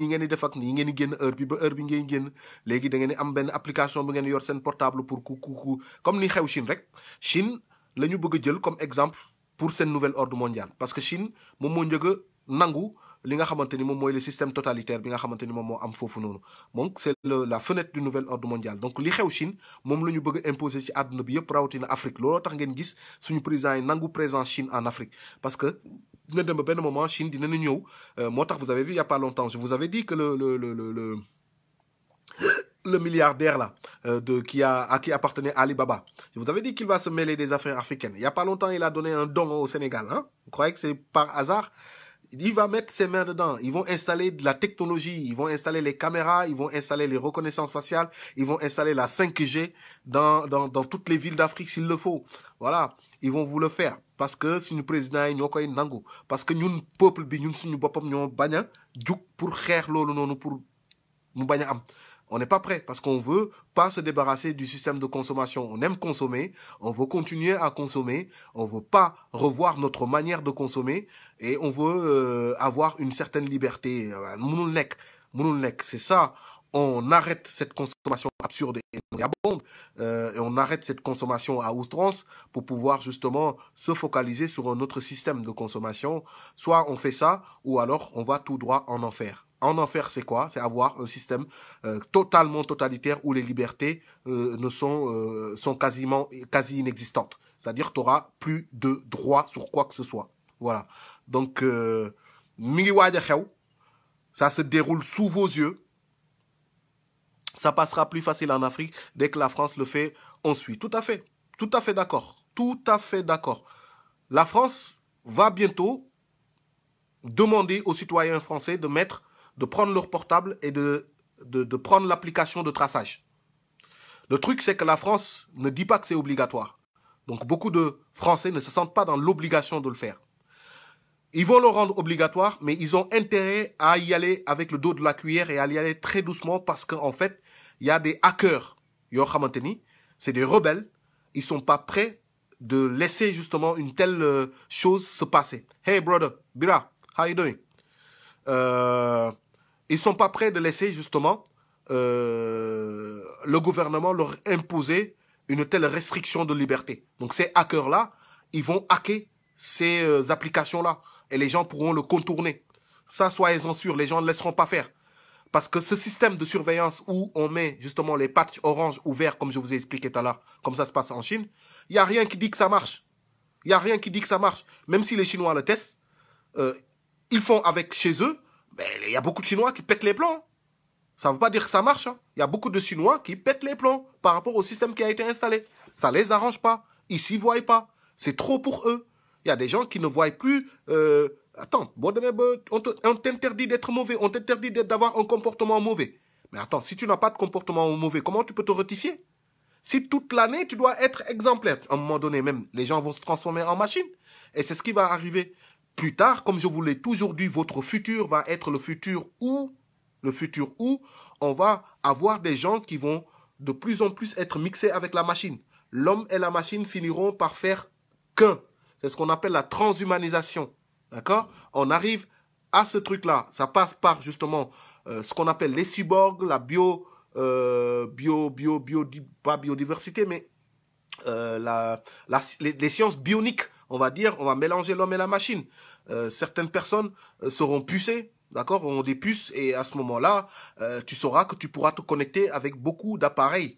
ngeen di def ak nii ngeen di génn heure bi ba heure bi ngeen génn léegi da ngeen di am benn application bu ngeen yor seen portable pour ku comme ni xew Chine rek Chine la ñu bëgg a jël comme exemple pour seen nouvel ordre mondial parce que Chine moom moo njëkk a nangu li nga xamante ni moom mooy le système totalitaire bi nga xamante ni moom moo am foofu noonu donc c'est la fenêtre du nouvel ordre mondial donc li xew Chine moom la ñu bëgg a imposer ci àdduna bi yëpp rawatina Afrique looloo tax ngeen gis suñu président yi nangu présence Chine en Afrique parce que dina dem ba benn moment Chine dina ñëw moo tax vous avez vu il y a pas longtemps je vous avais dit que le milliardaire là à qui appartenait Alibaba. Je vous avais dit qu'il va se mêler des affaires africaines. Il y a pas longtemps, il a donné un don au Sénégal. Hein? Vous croyez que c'est par hasard? Il va mettre ses mains dedans. Ils vont installer de la technologie. Ils vont installer les caméras. Ils vont installer les reconnaissances faciales. Ils vont installer la 5G dans toutes les villes d'Afrique s'il le faut. Voilà. Ils vont vous le faire. Parce que si nous président ñoo koy nangu. Parce que ñun peuple bi ñun suñu boppam ñoo bañ a jug pour xeex loolu noonu pour mu bañ a am. On n'est pas prêt parce qu'on veut pas se débarrasser du système de consommation. On aime consommer, on veut continuer à consommer, on veut pas revoir notre manière de consommer et on veut avoir une certaine liberté. Mënul nekk. C'est ça. On arrête cette consommation absurde et nauséabonde et on arrête cette consommation à outrance pour pouvoir justement se focaliser sur un autre système de consommation. Soit on fait ça ou alors on va tout droit en enfer. En enfer, c'est quoi? C'est avoir un système totalement totalitaire où les libertés sont quasi inexistantes. C'est-à-dire que tu n'auras plus de droit sur quoi que ce soit. Voilà. Donc, mi ngi waaj a xew, ça se déroule sous vos yeux. Ça passera plus facile en Afrique. Dès que la France le fait, on suit. Tout à fait. Tout à fait d'accord. Tout à fait d'accord. La France va bientôt demander aux citoyens français de prendre leur portable et de prendre l'application de traçage. Le truc, c'est que la France ne dit pas que c'est obligatoire. Donc, beaucoup de Français ne se sentent pas dans l'obligation de le faire. Ils vont le rendre obligatoire, mais ils ont intérêt à y aller avec le dos de la cuillère et à y aller très doucement parce qu'en fait, il y a des hackers. Yo xamanteni, c'est des rebelles. Ils sont pas prêts de laisser justement une telle chose se passer. Hey brother, Bira, how you doing? Ils sont pas prêts de laisser justement le gouvernement leur imposer une telle restriction de liberté. Donc ces hackers-là, ils vont hacker ces applications-là et les gens pourront le contourner. Ça, soyez-en sûrs, les gens ne laisseront pas faire. Parce que ce système de surveillance où on met justement les patchs orange ou vert, comme je vous ai expliqué tout à l'heure, comme ça se passe en Chine, il n'y a rien qui dit que ça marche. Il n'y a rien qui dit que ça marche. Même si les Chinois le testent, ils font avec chez eux, mais il y a beaucoup de Chinois qui pètent les plombs. Ça ne veut pas dire que ça marche. Hein. Il y a beaucoup de Chinois qui pètent les plombs par rapport au système qui a été installé. Ça ne les arrange pas. Ils s'y voient pas. C'est trop pour eux. Il y a des gens qui ne voient plus... Attends, on t'interdit d'être mauvais. On t'interdit d'avoir un comportement mauvais. Mais attends, si tu n'as pas de comportement mauvais, comment tu peux te rectifier? Si toute l'année, tu dois être exemplaire. À un moment donné, même, les gens vont se transformer en machine. Et c'est ce qui va arriver. Plus tard, comme je vous l'ai toujours dit, votre futur va être le futur où on va avoir des gens qui vont de plus en plus être mixés avec la machine. L'homme et la machine finiront par faire qu'un. C'est ce qu'on appelle la transhumanisation. D'accord? On arrive à ce truc-là. Ça passe par justement ce qu'on appelle les cyborgs, la pas biodiversité, mais les sciences bioniques. On va dire, on va mélanger l'homme et la machine. Certaines personnes seront pucées, d'accord, auront des puces, et à ce moment-là, tu sauras que tu pourras te connecter avec beaucoup d'appareils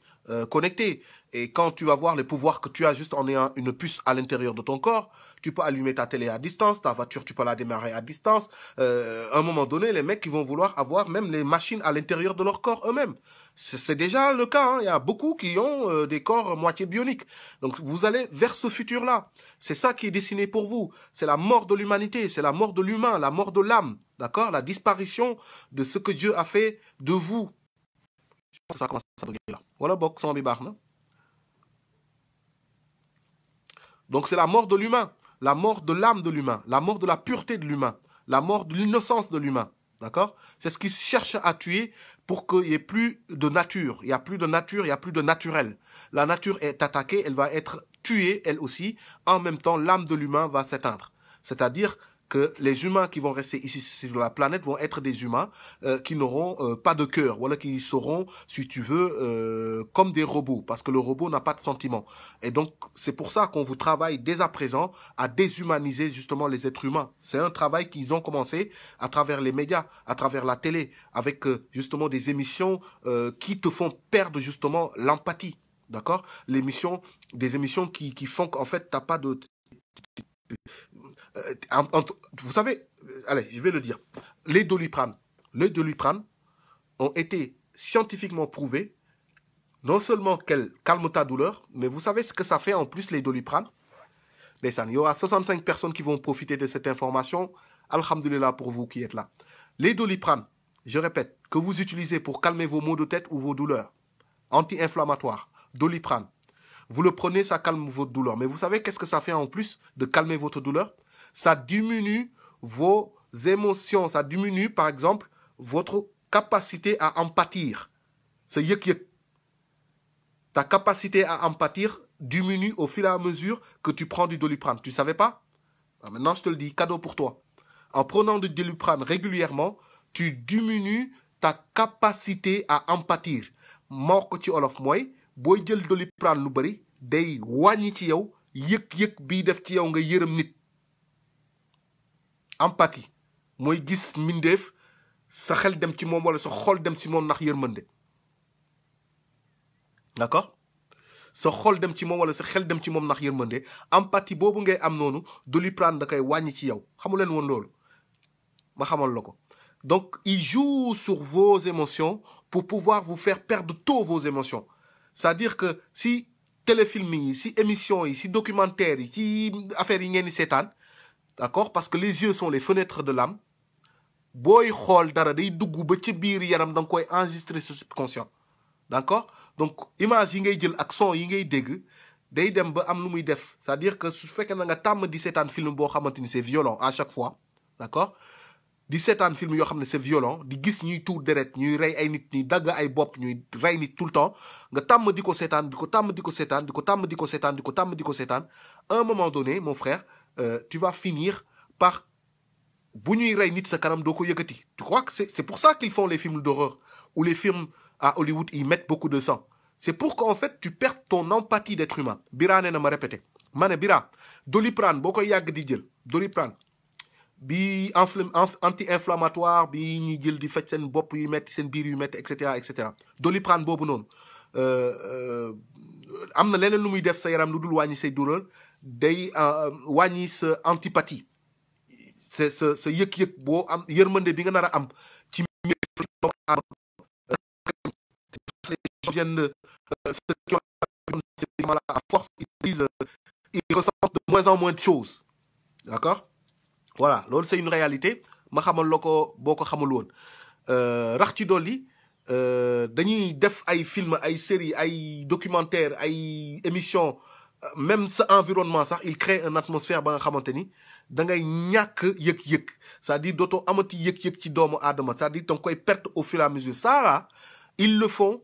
connectés. Et quand tu vas voir les pouvoirs que tu as juste en ayant une puce à l'intérieur de ton corps, tu peux allumer ta télé à distance, ta voiture, tu peux la démarrer à distance. À un moment donné, les mecs, ils vont vouloir avoir même les machines à l'intérieur de leur corps eux-mêmes. C'est déjà le cas. Hein. Il y a beaucoup qui ont des corps moitié bioniques. Donc, vous allez vers ce futur-là. C'est ça qui est dessiné pour vous. C'est la mort de l'humanité. C'est la mort de l'humain, la mort de l'âme. D'accord? La disparition de ce que Dieu a fait de vous. Je pense que ça commence à briller là. Voilà, bok, sans bibar, non? Donc, c'est la mort de l'humain. La mort de l'âme de l'humain. La mort de la pureté de l'humain. La mort de l'innocence de l'humain. D'accord? C'est ce qui cherche à tuer pour qu'il n'y ait plus de nature. Il n'y a plus de nature, il n'y a plus de naturel. La nature est attaquée, elle va être tuée, elle aussi. En même temps, l'âme de l'humain va s'éteindre. C'est-à-dire, que les humains qui vont rester ici sur la planète vont être des humains qui n'auront pas de cœur, voilà, qui seront, si tu veux, comme des robots, parce que le robot n'a pas de sentiments. Et donc, c'est pour ça qu'on vous travaille dès à présent à déshumaniser justement les êtres humains. C'est un travail qu'ils ont commencé à travers les médias, à travers la télé, avec justement des émissions qui te font perdre justement l'empathie. D'accord? Des émissions qui font qu'en fait, t'as pas de... vous savez, allez, je vais le dire. Les Doliprane ont été scientifiquement prouvés, non seulement qu'elles calment ta douleur, mais vous savez ce que ça fait en plus, les Doliprane? Il y aura 65 personnes qui vont profiter de cette information. Alhamdulillah pour vous qui êtes là. Les Doliprane, je répète, que vous utilisez pour calmer vos maux de tête ou vos douleurs, anti-inflammatoires, Doliprane, vous le prenez, ça calme votre douleur. Mais vous savez qu'est-ce que ça fait en plus de calmer votre douleur? Ça diminue vos émotions. Ça diminue, par exemple, votre capacité à en pâtir. C'est yek. Ta capacité à en pâtir diminue au fur et à mesure que tu prends du Doliprane. Tu ne savais pas? Maintenant, je te le dis, cadeau pour toi. En prenant du Doliprane régulièrement, tu diminues ta capacité à en pâtir. Moko ci olof moy boy jël Doliprane lu bari day wañi ci yow yek bi def ci yow nga yeureum nit. Empathie moy gis mindeef sa xel dem ci mom wala sa xol dem ci mom ndax yërmande. D'accord? Sa xol dem ci mom wala sa xel dem ci mom ndax yërmande. Empathie bobu ngay am nonu Doliprane da kay wañi ci yow. Xamu len won lolu. Ma xamal lako. Donc, il joue sur vos émotions pour pouvoir vous faire perdre toutes vos émotions. C'est-à-dire que si téléfilm, si émission, si documentaire, si affaire yi setan, d'accord? Parce que les yeux sont les fenêtres de l'âme. Boy xol dara day dugg ba ci biir yaram dang koy enregistrer sur subconscient. D'accord? Donc, image yi ngay jël ak son yi ngay dégg day dem ba am lu muy def. C'est-à-dire que su fekkee nga tam di setan film bo xamanteni c'est violent à chaque fois. D'accord? Di seetaan film yoo xam ne c'est violent di gis ñuy tuur deret ñuy rey ay nit ñuy dagg ay bopp ñuy rey nit tout le temps nga tàmm di ko seetaan di ko tàmm di ko seetaan di ko tàmm di ko seetaan di ko tàmm di ko seetaan à un moment donné mon frère tu vas finir par bu ñuy rey nit sa kanam doo ko yëkkati. Tu crois que c'est pour ça qu'ils font les films d'horreur ou les films à Hollywood ils mettent beaucoup de sang. C'est pour qu'en fait tu perdes ton empathie d'être humain. Bira nee na ma répété ma ne Bira Doliprane boo koy yàgg di jël Doliprane bi anti-inflammatoire bi ñi jël di faj seen bopp yu metti seen biir yu metti etc. Doliprane boobu noonu am na leneen lu muy def sa yaram lu dul wàññi say douleur day wàññi sa antipathie sa yëg-yëg boo am yërmande bi nga nar a am ci à force ils ressentent de moins en moins de choses. D'accord? Voilà, c'est une réalité. Ma xamal lako boko xamul won. Rax ci doli dañuy def ay film, ay séries, ay documentaires, ay émissions, même ce environnement sax, il crée une atmosphère ba nga xamanteni da ngay ñak yek. C'est-à-dire doto amati yek ci doomu adama, c'est-à-dire dang koy perdre au fur et à mesure. Ça là, ils le font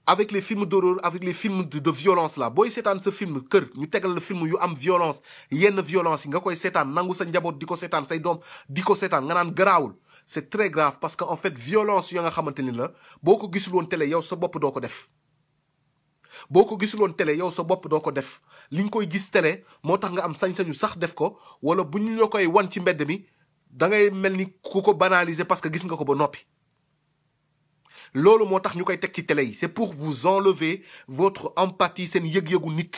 avec les films d'horreur, avec les films de violence là. Boy seetaan ce film kër ñu tégal le film yu am violence yenn violence nga koy seetaan nangu sa njaboot diko seetaan say doom diko seetaan nga naan garaawul. C'est très grave parce que en fait violence yo nga xamanteni la boko gisul won télé yow sa bop doo ko def. Boko gisul won télé yow sa bop doo ko def. Li nga koy gis télé motax nga am sañ-sañu sax def ko wala buñ la koy wan ci mbedd mi da ngay melni ku ko banaliser parce que gis nga ko ba noppi. Lolo motax ñukay tek ci télé yi c'est pour vous enlever votre empathie sen yëg-yëgu nit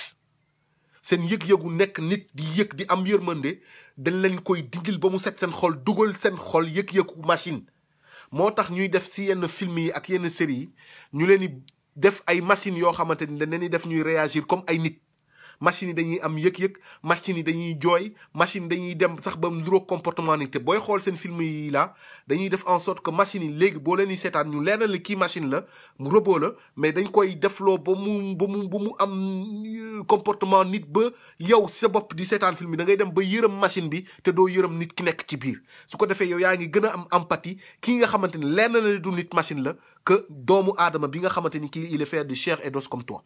sen yëg-yëgu nek nit di yëg di am yërmande dañ leen koy dindil ba mu set sen xol dugal sen xol yëg-yëgu machine motax ñuy def ci yenn film yi ak yenn série yi ñu leen di def ay machine yoo xamanteni dañ leen di def ñuy réagir comme ay nit machine yi dañuy am yëg-yëg machine yi dañuy jooy machine dañuy dem sax ba nduro comportement nit te booy xool seen film yi la dañuy def en sorte que machine yi léegi boo leen di seetaan ñu leer na la kii machine la mu robot la mais dañ koy defloo ba mu am comportement nit ba yow sa bopp di seetaan film yi da ngay dem ba yërëm machine bi te doo yërëm nit ki nekk ci biir su ko defee yow yaa ngi gën a am empathie kii nga xamante ni leer na la du nit machine la que doomu aadama bi nga xamante ni kii il est fait de chair et d'os comme toi.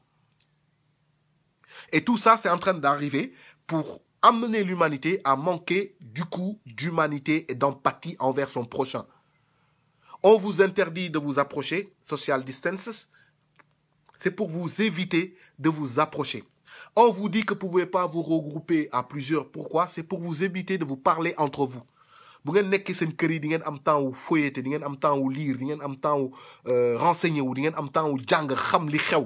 Et tout ça, c'est en train d'arriver pour amener l'humanité à manquer du coup d'humanité et d'empathie envers son prochain. On vous interdit de vous approcher, social distances, c'est pour vous éviter de vous approcher. On vous dit que vous ne pouvez pas vous regrouper à plusieurs. Pourquoi? C'est pour vous éviter de vous parler entre vous. Bu ngeen nekkee seen kër yi di ngeen am temps wu feuilleter, di ngeen am temps wu lire, di ngeen am temps wu renseigner wu, di ngeen am temps wu jàng xam li xew.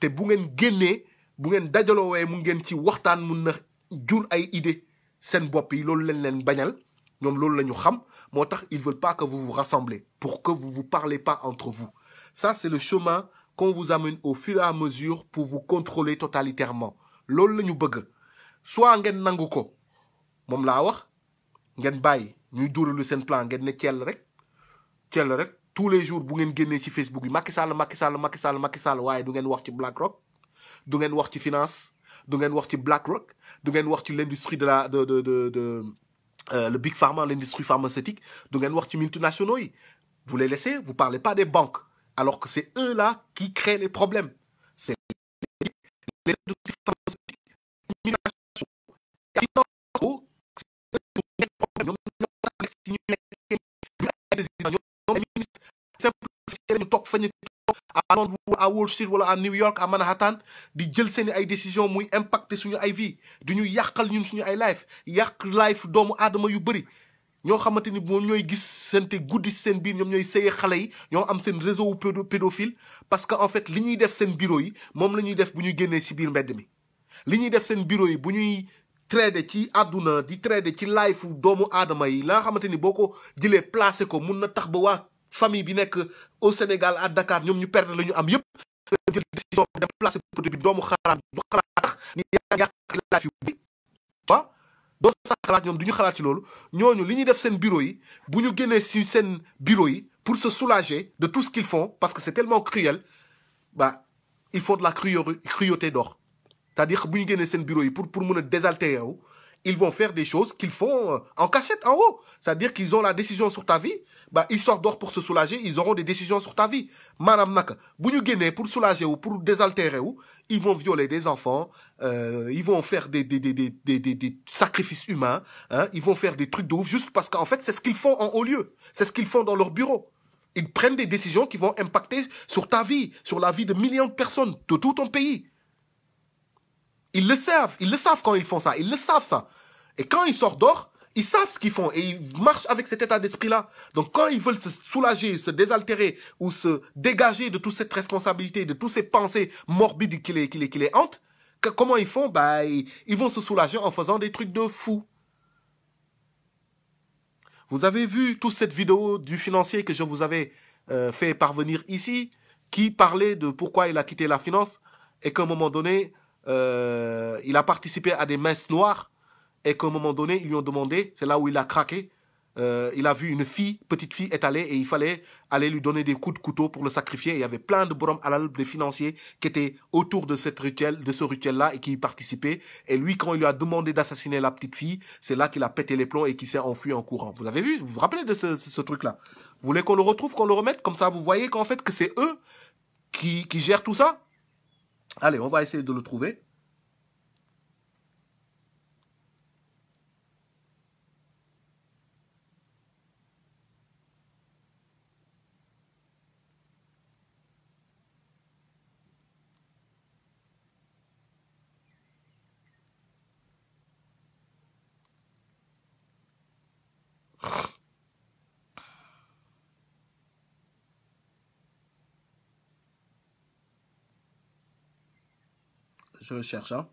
Te bu ngeen génnee, bu ngeen dajaloowee mu ngeen ci waxtaan mun na jur ay idée seen bopp yi loolu leen bañal. ñoom loolu la ñu xam moo tax ils veulent pas que vous vous rassemblez pour que vous vous parlez pas entre vous. Ça c'est le chemin qu'on vous amène au fur et à mesure pour vous contrôler totalitairement. Loolu la ñu bëgg. Soit ngeen nangu ko moom laa wax ngeen bàyyi ñuy dóoralu seen plan ngeen ne cell rek tous les jours bu ngeen génnee ci Facebook yi Macky Sall waaye du ngeen wax ci BlackRock, du ngeen wax ci finance, du ngeen wax ci BlackRock, du ngeen wax ci l'industrie de la le big pharma, l'industrie pharmaceutique, du ngeen wax ci multinationaux yi. Vous les laissez, vous parlez pas des banques, alors que c'est eux là qui créent les problèmes. C'est les industries pharmaceutiques, à Wall Street wala à New York à Manhattan di jël seeni ay décision muy impacter suñu ay vie di ñu yàqal ñun suñu ay life yàq life doomu aadama yu bëri ñoo xamante ni moom ñooy gis sente guddi seen biir ñoom ñooy sëye xale yi ñoo am seen réseau pédophile parce que en fait li ñuy def seen bureau yi moom la ñuy def bu ñuy génnee si biir mbedd mi li ñuy def seen bureau yi bu ñuy trader ci àdduna di trader ci life doomu aadama yi la nga xamante ni boo ko jëlee placé ko mun na tax ba waa famille bi nekk au Sénégal à Dakar ñoom ñu perdre la ñu am yëpp jël décision de placer produit bi doomu xalaat du xalaat tax ni yàq life yu bi wa doo sax xalaat ñoom du ñu xalaat ci loolu ñooñu li ñuy def seen bureau yi bu ñu génnee si seen bureau yi pour se soulager de tout ce qu'ils font parce que c'est tellement cruel bah il faut de la cruauté d'or. C'est-à-dire bu ñu génnee seen bureau yi pour mën a désaltérer wu ils vont faire des choses qu'ils font en cachette en haut. C'est-à-dire qu'ils ont la décision sur ta vie. Bah, ils sortent dehors pour se soulager, ils auront des décisions sur ta vie. Madame Naka, bu ñu génnee pour soulager ou pour désaltérer ou, ils vont violer des enfants, ils vont faire des sacrifices humains, hein, ils vont faire des trucs de ouf juste parce qu'en fait, c'est ce qu'ils font en haut lieu. C'est ce qu'ils font dans leur bureau. Ils prennent des décisions qui vont impacter sur ta vie, sur la vie de millions de personnes de tout ton pays. Ils le savent quand ils font ça, ils le savent ça. Et quand ils sortent dehors, ils savent ce qu'ils font et ils marchent avec cet état d'esprit-là. Donc quand ils veulent se soulager, se désaltérer ou se dégager de toute cette responsabilité, de toutes ces pensées morbides qui les hantent, comment ils font? Bah, ils vont se soulager en faisant des trucs de fou. Vous avez vu toute cette vidéo du financier que je vous avais fait parvenir ici, qui parlait de pourquoi il a quitté la finance et qu'à un moment donné, il a participé à des messes noires et qu'à un moment donné, ils lui ont demandé, c'est là où il a craqué, il a vu une fille, petite fille étalée et il fallait aller lui donner des coups de couteau pour le sacrifier. Et il y avait plein de borom halal, des financiers qui étaient autour de ce rituel-là et qui y participaient. Et lui, quand il lui a demandé d'assassiner la petite fille, c'est là qu'il a pété les plombs et qu'il s'est enfui en courant. Vous avez vu? Vous vous rappelez de ce truc-là? Vous voulez qu'on le retrouve, qu'on le remette? Comme ça, vous voyez qu'en fait, que c'est eux qui gèrent tout ça? Allez, on va essayer de le trouver. Je le cherche, hein.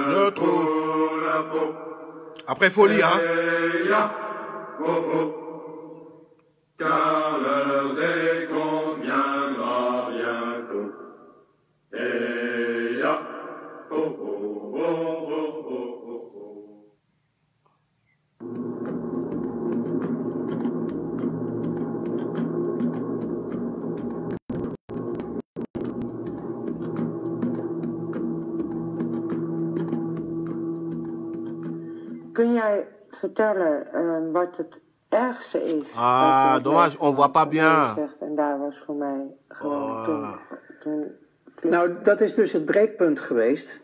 Je trouve. Après, il faut lire, hein. car l'heure des conviendra bientôt. Et ya, oh, oh, oh, oh, oh, oh, oh. Kun jij vertellen wat het ergste is? Ah, dommage, on voit pas bien. En daar was voor mij gewoon toen Nou, dat is dus het breekpunt geweest.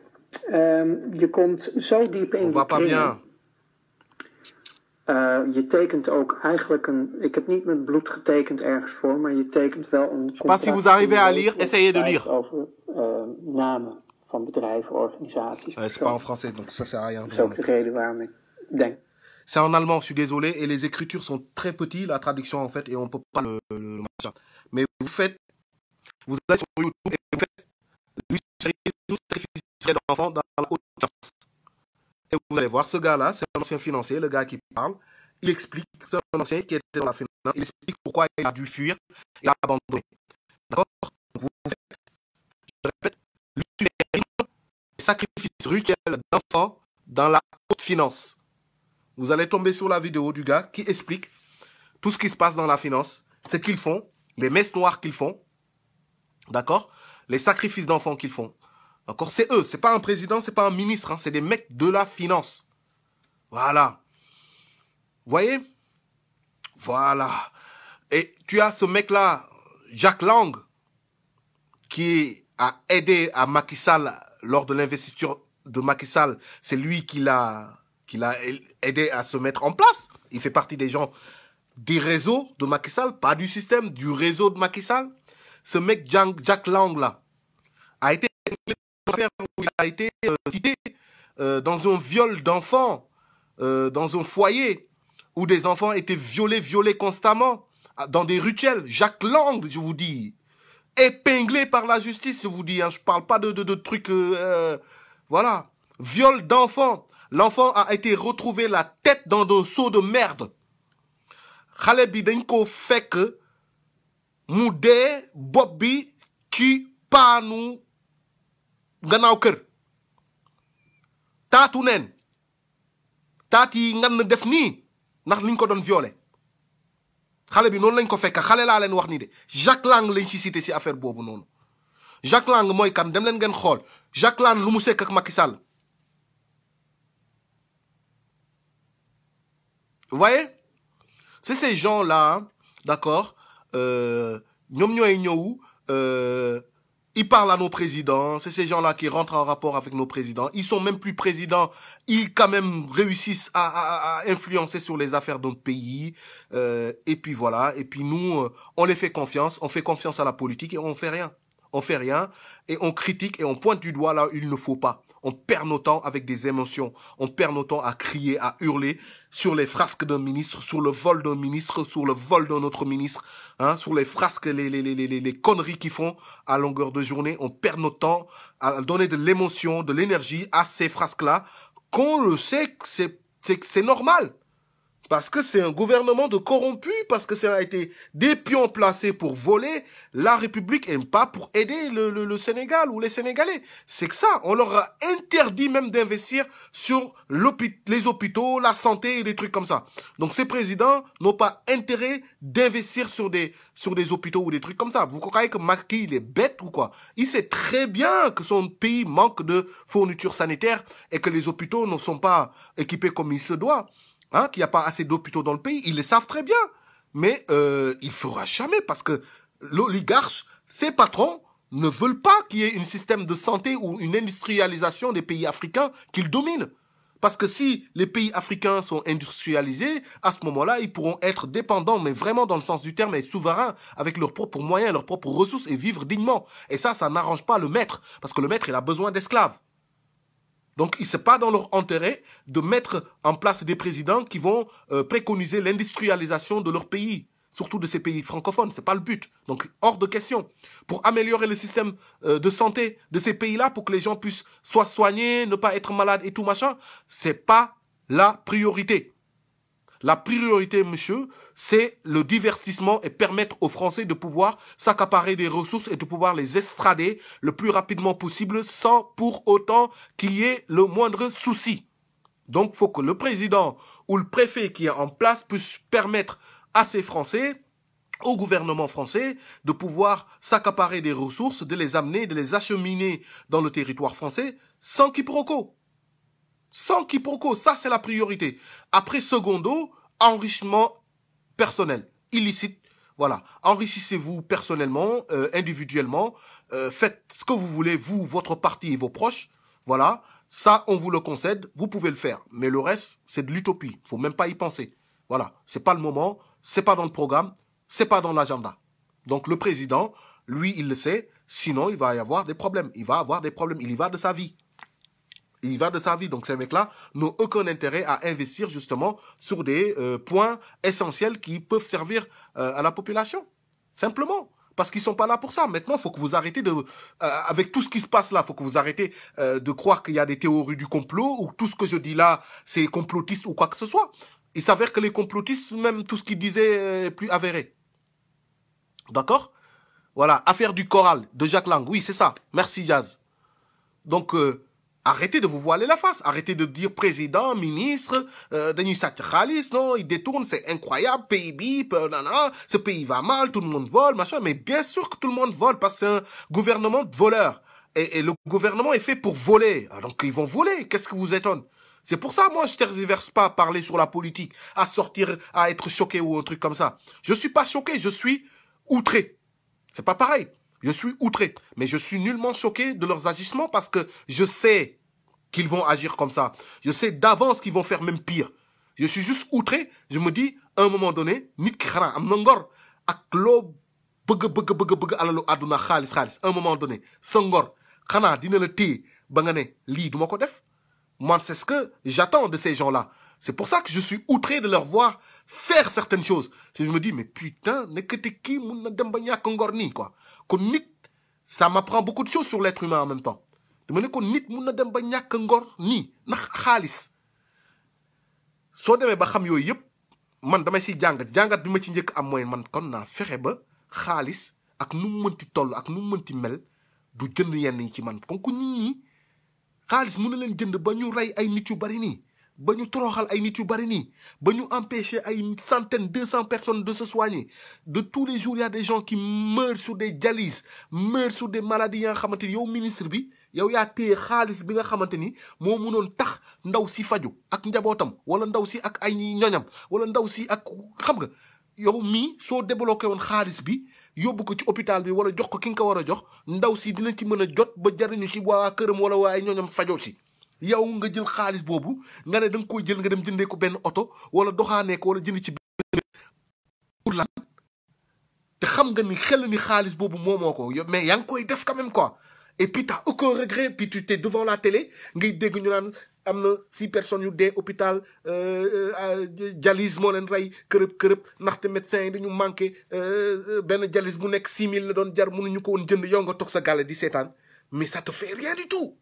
Je komt zo diep in On die voit pas kringen. bien. Je tekent ook eigenlijk ik heb niet met bloed getekend ergens voor, maar je tekent wel een Je sais pas si vous arrivez à lire, essayez de lire. over namen van bedrijven, organisaties. C'est pas en français, donc ça sert à rien. Dat is ook de reden waarom ik denk. C'est en allemand, je suis désolé, et les écritures sont très petits, la traduction en fait, et on peut pas le machin. Mais vous allez sur YouTube et vous faites sacrifice d'enfants dans la haute finance. Et vous allez voir ce gars-là, c'est un ancien financier, le gars qui parle, il explique, c'est un ancien qui était dans la finance, il explique pourquoi il a dû fuir, il a abandonné. D'accord? Vous faites, je répète, l'utilisation des sacrifices rituels d'enfants dans la haute finance. Vous allez tomber sur la vidéo du gars qui explique tout ce qui se passe dans la finance, ce qu'ils font, les messes noires qu'ils font, d'accord? Les sacrifices d'enfants qu'ils font. D'accord? C'est eux, c'est pas un président, c'est pas un ministre, hein, c'est des mecs de la finance. Voilà. Vous voyez? Voilà. Et tu as ce mec-là, Jack Lang, qui a aidé à Macky Sall lors de l'investiture de Macky Sall. C'est lui qui l'a aidé à se mettre en place. Il fait partie des gens des réseaux de Macky Sall, pas du système, du réseau de Macky Sall. Ce mec Jack Lang là a été cité dans un viol d'enfants, dans un foyer où des enfants étaient violés constamment, dans des rituels. Jack Lang, je vous dis, épinglé par la justice, je vous dis. Hein, je parle pas de trucs, voilà, viol d'enfants. L'enfant a été retrouvé la tête dans un seau de merde. Xale bi dañ ko fekk mu dee bopp bi ci paanu gannaaw kër. Taatu neen. Taat yi ngan def nii ndax liñ ko doon violé. Xale bi noonu lañ ko fekk xale laa leen wax nii de. Jack Lang lañ ci cité ci affaire boobu noonu. Jack Lang mooy kan dem leen ngeen xool. Jack Lang lu mu sekk ak Macky Sall. Vous voyez? C'est ces gens-là, d'accord, ils parlent à nos présidents, c'est ces gens-là qui rentrent en rapport avec nos présidents. Ils sont même plus présidents, ils quand même réussissent à influencer sur les affaires de notre pays. Et puis voilà, et puis nous, on les fait confiance, on fait confiance à la politique et on fait rien. On fait rien et on critique et on pointe du doigt là où il ne faut pas. On perd nos temps avec des émotions. On perd nos temps à crier, à hurler sur les frasques d'un ministre, sur le vol d'un ministre, sur le vol d'un autre ministre, hein, sur les frasques, les conneries qu'ils font à longueur de journée. On perd notre temps à donner de l'émotion, de l'énergie à ces frasques-là, qu'on le sait que c'est normal. Parce que c'est un gouvernement de corrompus, parce que ça a été des pions placés pour voler la République et pas pour aider le Sénégal ou les Sénégalais. C'est que ça, on leur a interdit même d'investir sur les hôpitaux, la santé et des trucs comme ça. Donc ces présidents n'ont pas intérêt d'investir sur des hôpitaux ou des trucs comme ça. Vous croyez que Macky, il est bête ou quoi? Il sait très bien que son pays manque de fournitures sanitaires et que les hôpitaux ne sont pas équipés comme il se doit. Hein, qu'il n'y a pas assez d'hôpitaux dans le pays, ils le savent très bien. Mais il ne fera jamais parce que l'oligarche, ses patrons, ne veulent pas qu'il y ait un système de santé ou une industrialisation des pays africains qu'ils dominent. Parce que si les pays africains sont industrialisés, à ce moment-là, ils pourront être dépendants, mais vraiment dans le sens du terme, et souverains, avec leurs propres moyens, leurs propres ressources, et vivre dignement. Et ça n'arrange pas le maître, parce que le maître, il a besoin d'esclaves. Donc, ce n'est pas dans leur intérêt de mettre en place des présidents qui vont préconiser l'industrialisation de leur pays, surtout de ces pays francophones. Ce n'est pas le but. Donc, hors de question. Pour améliorer le système de santé de ces pays-là, pour que les gens puissent soit soigner, ne pas être malades et tout machin, ce n'est pas la priorité. La priorité, monsieur, c'est le divertissement et permettre aux Français de pouvoir s'accaparer des ressources et de pouvoir les extrader le plus rapidement possible sans pour autant qu'il y ait le moindre souci. Donc, il faut que le président ou le préfet qui est en place puisse permettre à ces Français, au gouvernement français, de pouvoir s'accaparer des ressources, de les amener, de les acheminer dans le territoire français sans quiproquo. Sans quiproquo, ça c'est la priorité. Après, secondo, enrichissement personnel, illicite. Voilà, enrichissez-vous personnellement, individuellement, faites ce que vous voulez, vous, votre parti et vos proches. Voilà, ça on vous le concède, vous pouvez le faire. Mais le reste, c'est de l'utopie, il ne faut même pas y penser. Voilà, c'est pas le moment, c'est pas dans le programme, c'est pas dans l'agenda. Donc le président, lui, il le sait, sinon il va y avoir des problèmes. Il va avoir des problèmes, il y va de sa vie. Il y va de sa vie. Donc ces mecs-là n'ont aucun intérêt à investir justement sur des points essentiels qui peuvent servir à la population. Simplement. Parce qu'ils ne sont pas là pour ça. Maintenant, il faut que vous arrêtez de... avec tout ce qui se passe là, il faut que vous arrêtez de croire qu'il y a des théories du complot ou tout ce que je dis là, c'est complotiste ou quoi que ce soit. Il s'avère que les complotistes, même tout ce qu'ils disaient est plus avéré. D'accord? Voilà. Affaire du choral de Jacques Lang. Oui, c'est ça. Merci, Jazz. Donc... arrêtez de vous voiler la face. Arrêtez de dire président, ministre, dañuy sàcc xaalis, non, il détourne, c'est incroyable, pays bip, ce pays va mal, tout le monde vole, machin. Mais bien sûr que tout le monde vole parce que c'est un gouvernement de voleurs. Et le gouvernement est fait pour voler. Donc ils vont voler. Qu'est-ce que vous étonne? C'est pour ça, moi, je ne tergiverse pas à parler sur la politique, à sortir, à être choqué ou un truc comme ça. Je ne suis pas choqué, je suis outré. C'est pas pareil. Je suis outré, mais je suis nullement choqué de leurs agissements parce que je sais qu'ils vont agir comme ça. Je sais d'avance qu'ils vont faire même pire. Je suis juste outré. Je me dis, à un moment donné, nit ki xanaa am na ngor ak loo bëgg alalu àdduna xaalis. À un moment donné, sa ngor xanaa dina la téye ba nga ne lii duma ko def. Moi, c'est ce que j'attends de ces gens-là. C'est pour ça que je suis outré de leur voir faire certaines choses. Je me dis, mais putain, nekkati kii mun na dem ba ñàkk ngor nii, quoi. Kon nit, ça m'apprend beaucoup de choses sur l'être humain en même temps. dama ne kon nit mun na dem ba ñàkk ngor nii ndax xaalis. Soo demee ba xam yooyu yëpp, man damay si jàngat bi ma ci njëkk am mooy man kon naa fexe ba xaalis ak nu mu mënti toll ak nu mu mënti mel du jënd yenn yi ci man. kon ko nit ñi xaalis mun na leen jënd ba ñu rey ay nit yu bari nii, ba ñu toroxal ay nit yu bari nii, ba ñu empêcher ay centaines, 200 personnes de se soigner. De tous les jours, il y a des gens qui meurent sur des dialyses, meurent sur des maladies yi nga xamante ni yow ministre bi yow yaa téye xaalis bi nga xamante ni moo mënoon tax ndaw si faju ak njabootam wala ndaw si ak ay ñoñam wala ndaw si ak xam nga yow mii soo débloqué woon xaalis bi yóbbu ko ci hôpital bi wala jox ko ki nga ko war a jox ndaw si dina ci mën a jot ba jariñu ci waa këram wala waa ay ñoñam fajoo ci. yow nga jël xaalis boobu nga ne da nga koy jël nga dem jëndee ko benn oto wala doxaanee ko wala jënd ci benn pour lan te xam nga ni xel ni xaalis boobu moomoo ko mais yaa ngi koy def quand même quoi. Et puis t'as aucun regret, puis tu t'es devant la télé ngay dégg ñu naan am na 6 personnes yu dee hôpital dialyse moo leen rey kërëb ndaxte médecin yi dañu manqué benn dialyse bu nekk 6 000 la doon jar mënuñu ko woon jënd yow nga toog sa gàlle di seetaan mais ça te fait rien du tout.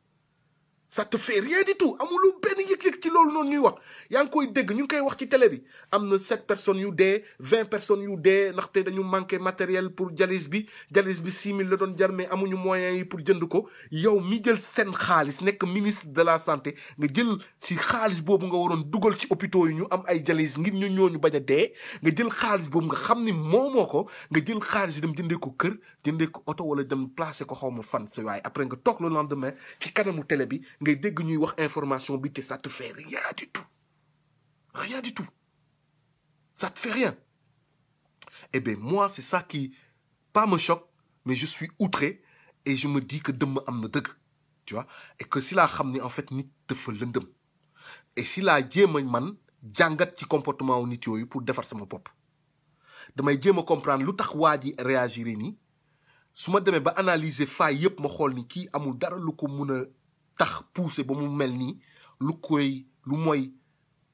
Ça te fait rien du tout amulu benn yëg-yëg ci loolu noonu ñuy wax yaa ngi koy dégg ñu ngi koy wax ci télé bi am na 7 personnes yu dee 20 personnes yu dee ndaxte dañu manqué matériel pour dialyse bi 6 000 la doon jar mais amuñu moyens yi pour jënd ko yow mi jël seen xaalis nekk ministre de la santé nga jël ci xaalis boobu nga waroon dugal ci hôpitaux yi ñu am ay dialyse ngir ñu ñooñu bañ a dee nga jël xaalis boobu nga xam ni moomoo ko nga jël xaalis yi dem jëndee ko kër jëndee ko oto wala dem placer ko xaw ma fan sa waay après nga toog le lendemain ci kanamu télé bi ngay dégg ñuy wax information bi te ça te fait rien du tout. Rien du tout. Ça te fait rien. Eh bien, moi, c'est ça qui, pas me choque, mais je suis outré et je me dis que demain, am na dëgg. Tu vois? Et que si la xam ni en fait, nit dafa lëndëm. Et si la jéem a man jàngat ci comportement wu nit yooyu pour defar sama bopp. Damay jéem a comprendre lu tax waa ji réagir nii. Su ma demee ba analyser failles yëpp ma xool ni kii amul dara lu ko mun a tax poussé ba mu mel nii lu mooy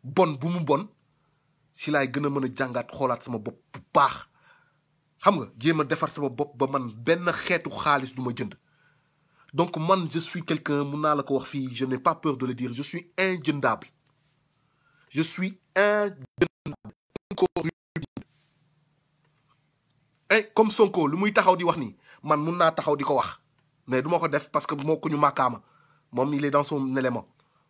bon bu mu bon si laay gën a mën a jàngaat xoolaat sama bopp bu baax xam nga jéem a defar sama bopp ba man benn xeetu xaalis du ma jënd. Donc man je suis quelqu'un mun naa la ko wax fii je n'ai pas peur de le dire je suis injëndable. Je suis injëndable. comme Sonko lu muy taxaw di wax ni man mun naa taxaw di ko wax mais du ma ko def parce que moo ko ñu màkkaama moom il est dans son élément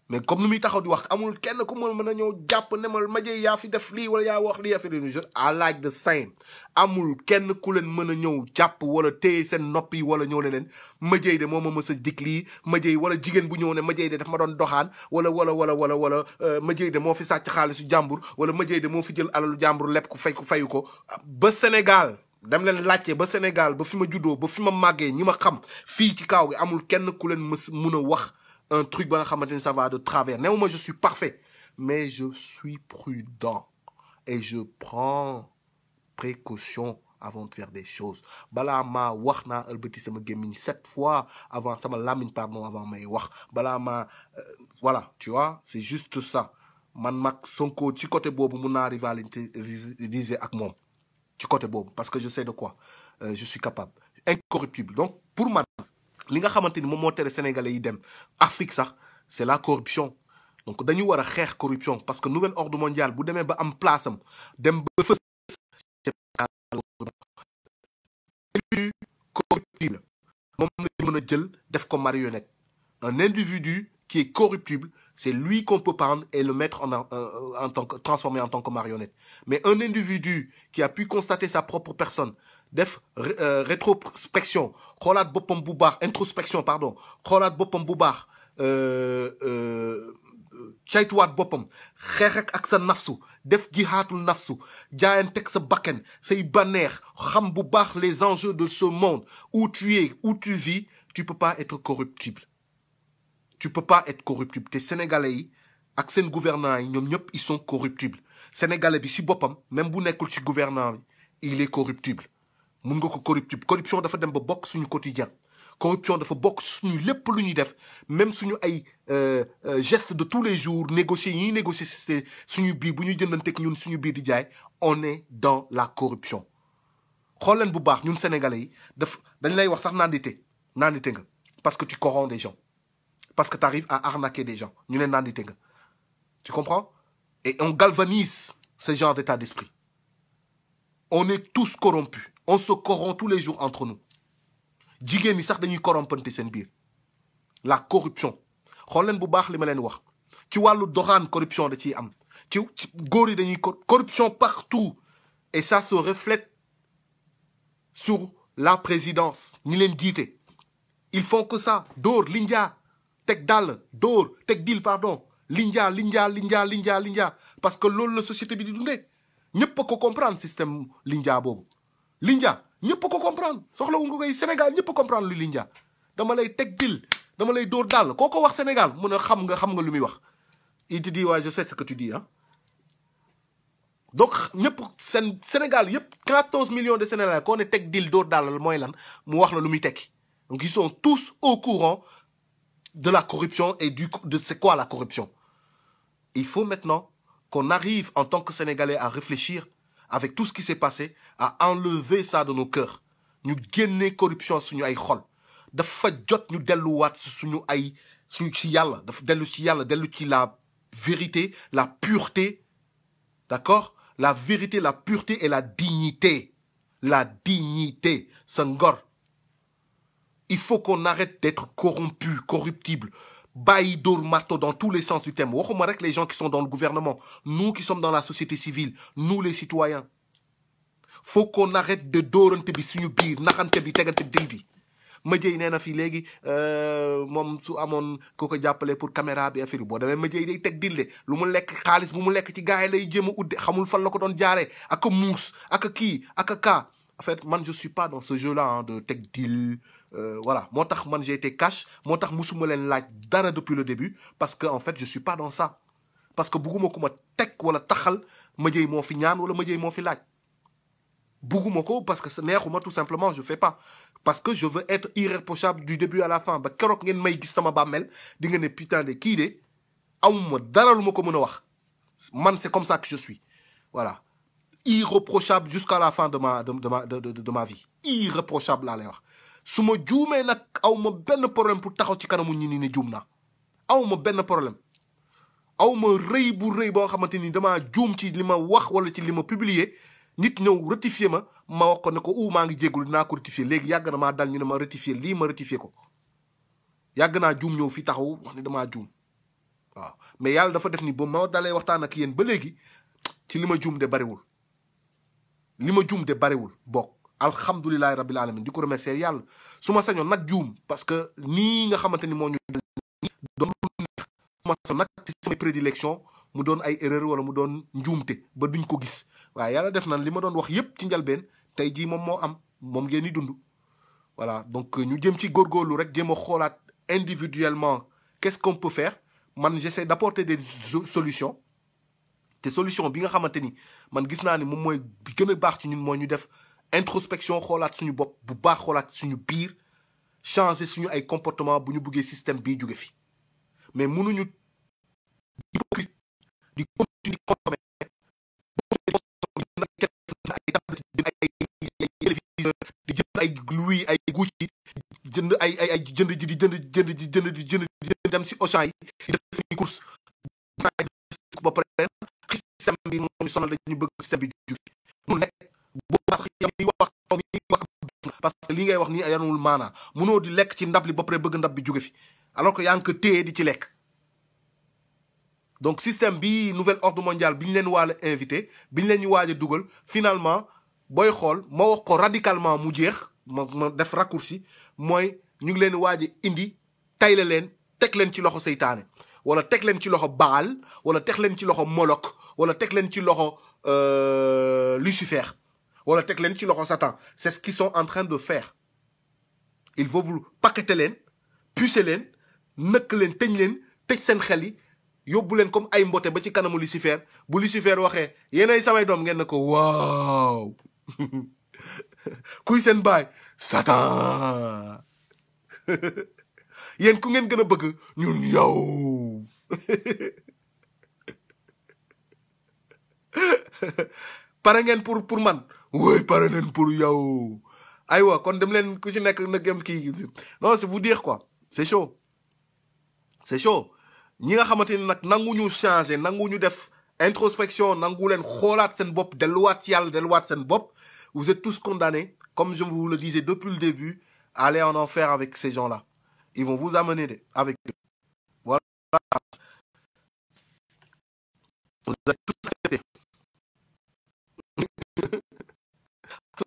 mais comme lu muy taxaw di wax amul kenn ku mën a ñëw jàpp ne ma Madiaye yaa fi def lii wala yaa wax lii affaire yi I like the same amul kenn ku leen mën a ñëw jàpp wala téye seen noppi wala ñëw ne leen Madiaye de moo ma mës a dik lii Madiaye wala jigéen bu ñëw ne Madiaye de daf ma doon doxaan wala Madiaye de moo fi sàcc xaalisu jàmbur wala Madiaye de moo fi jël alalu jàmbur lepp ko fayu ko ba Sénégal dem leen laajte ba Sénégal ba fi ma juddoo ba fi ma màggee ñi ma xam fii ci kaw gi amul kenn ku leen mën a wax un truc ba nga xamante ni ça va de travers néew ma je suis parfait mais je suis prudent et je prends précaution avant de faire des choses balaa maa wax naa ëlbati sama gémmiñ 7 fois avant sama lamine pardon avant may wax balaa maa voilà tu vois c'est juste ça man mag Sonko ci côté boobu mun naa rivaliser ak moom ci côté boobu parce que je sais de quoi je suis capable incorruptible donc pour man li nga xamante ni moom moo tere sénégalais yi dem Afrique sax c'est la corruption donc dañu war a xeex corruption parce que nouvel ordre mondial bu demee ba am place am dem ba fës corruptible moom la mën a jël def ko marionnette un individu qui est corruptible c'est lui qu'on peut prendre et le mettre en tant que transformer en tant que marionnette mais un individu qui a pu constater sa propre personne def rétrospection xoolaat boppam bu baax introspection pardon xoolaat boppam bu baax caytuwaat boppam xeex ak sa nafsu def jihaatul nafsu jaayanteeg sa bakken say banneex xam bu baax les enjeux de ce monde où tu es où tu vis tu peux pas être corruptible tu peux pas être corruptible te sénégalais yi ak seen gouvernants yi ñoom ñëpp ils sont corruptibles sénégalais bi si boppam même bu nekkul ci gouvernant bi il est corruptible mun nga ko corruptible corruption dafa dem ba bokk suñu quotidien corruption dafa bokk suñu lépp lu ñuy def même suñu ay gestes de tous les jours négocier yi ñuy négocier suñu biir bu ñuy jëndanteeg ñun suñu biir di jaay on est dans la corruption xool leen bu baax ñun sénégalais yi dañ lay wax sax nandite nga parce que tu corromps des gens parce que tu arrives à arnaquer des gens ñu ne nandite nga tu comprends et on galvanise ce genre d'état d'esprit on est tous corrompus on se corrompt tous les jours entre nous jigéen ñi sax dañuy corrompante seen biir la corruption xool leen bu baax li ma leen wax ci wàllu doxaan corruption da ciy am ci góor yi dañuy corruption partout et ça se reflète sur la présidence ñi leen jiite ils font que ça dóor linjaa teg dàll dóor teg dil pardon linjaa parce que loolu la société bi di dundee ñëpp a ko comprendre système linjaa boobu linjaa ñëpp a ko comprendre soxlawu nga koy Sénégal ñëpp a comprendre lu linjaa dama lay teg dil dama lay dóor dàll koo ko wax Sénégal mun a xam nga lu muy wax il te dit ouais je sais ce que tu dis hein donc ñëpp Sénégal yëpp 14 millions de Sénégalais koo ne teg dil dóor dàll mooy lan mu wax la lu muy tekki donc ils sont tous au courant de la corruption et de c'est quoi la corruption il faut maintenant qu'on arrive en tant que Sénégalais à réfléchir avec tout ce qui s'est passé à enlever ça de nos cœurs ñu génne corruption suñu ay xol dafa jot ñu delluwaat suñu ci yàlla dafa dellu ci yàlla dellu ci la vérité la pureté d'accord la vérité la pureté et la dignité sa ngor il faut qu'on arrête d'être corrompu corruptible bàyyi dóor marteau dans tous les sens du terme waxuma rek les gens qui sont dans le gouvernement nous qui sommes dans la société civile nous les citoyens faut qu'on arrête de dóorante bi suñu biir naxante bi tegante dil bi Madiaye nee na fii léegi moom su amoon ko jàppale pour caméra bi affaire boo demee Madiaye day teg dil de lu mu lekk xaalis bu mu lekk ci gars yi lay jéem a udde xamul fan la ko doon jaaree ak a muus ak a kii ak a kaa en fait man je suis pas dans ce jeu là de teg dil voilà moo tax man j'ai été cash moo tax musuma leen laaj dara depuis le début parce que en fait je suis pas dans ça parce que bugguma ku ma teg wala taxal Madiaye moo fi ñaan wala Madiaye moo fi laaj bugguma ko parce que neexuma tout simplement je fais pas parce que je veux être irréprochable du début à la fin ba keroog ngeen may gis sama bàmmeel di nga ne putain de kii de amuma dara lu ma ko mën a wax man c'est comme ça que je suis voilà irréprochable jusqu'à la fin de ma vie irréprochable laa lay wax su ma juumee nag aw ma benn problème pour taxaw ci kanamu ñi ni ne juum naa aw ma benn problème aw ma rëy bu rëy boo xamante ni damaa juum ci li ma wax wala ci li ma publier nit ñëw rectifier ma wax ko ne ko maa ngi jégalu dinaa ko rectifier léegi yàgg na maa dal ñu ne ma rectifier lii ma rectifier ko yàgg naa juum ñëw fi taxaw wax ni damaa juum waaw mais yàlla dafa def ni ba ma dalee waxtaan ak yéen ba léegi ci li ma juum de bariwul bokk alhamdulilahi rabbil alamin di ko remercier yàlla su ma sañoon nag juum parce que nii nga xamante ni moo ñu doon su ma sañoon nag ci samay prédilection mu doon ay erreur wala mu doon njuumte ba duñ ko gis waaye yàlla def na li ma doon wax yépp ci njalbeen tey jii moom moo am moom ngeen di dund voilà donc ñu jëm ci góorgóorlu rek jéem a xoolaat individuellement qu'est-ce qu'on peut faire man j'essaie d'apporter des solutions te solution bi nga xamante ni man gis naa ni moom mooy bi gën a baax ci ñun mooy ñu def introspection xoolaat suñu bopp bu baax xoolaat suñu biir changer suñu ay comportement bu ñu bëggee système bii jóge fi mais mënuñu hypocrite di continuer consommer di jënd ay Louis ay Gucci jënd ay jënd ji di jënd dem si Auchan yi di def suñu course ba pare système bi moo ñu sonal dañu bëgg système bi jóge mu nekk boo sax yow mi wax parce que li ngay wax nii yanuwul maanaa mënoo di lekk ci ndab li ba pare bëgg ndab bi jóge fi alors que yaa ngi ko téye di ci lekk donc système bi nouvel ordre mondial bi ñu leen waale invité bi ñu leen ñu waaj a dugal finalement booy xool ma wax ko radicalement mu jeex ma def raccourci mooy ñu ngi leen waaj a indi tayle leen teg leen ci loxo seytaane wala teg leen ci loxo Baal wala teg leen ci loxo Moloch wala teg leen ci loxo Lucifer wala teg leen ci loxo Satan c'est ce qu'ils sont en train de faire il faut vous paqueter leen pucer leen nëkk leen tëj seen xel yi yóbbu leen comme ay mbote ba ci kanamu Lucifer bu Lucifer waxee yéenay samay doom ngeen ne ko waaw kuy seen baay Satan yéen ku ngeen gën a bëgg ñun yow pare ngeen pour man woy pare neen pour yow aywa kon dem leen ku ci nekk na gëm kii non c'est vous dire quoi c'est chaud ñi nga xamante ni nag nanguñu changer nanguñu def introspection nangu leen xoolaat seen bopp delluwaat ci yàlla delluwaat seen bopp vous êtes tous condamnés comme je vous le disais depuis le début à aller en enfer avec ces gens-là ils vont vous amener avec eux voilà vous êtes tous acceptés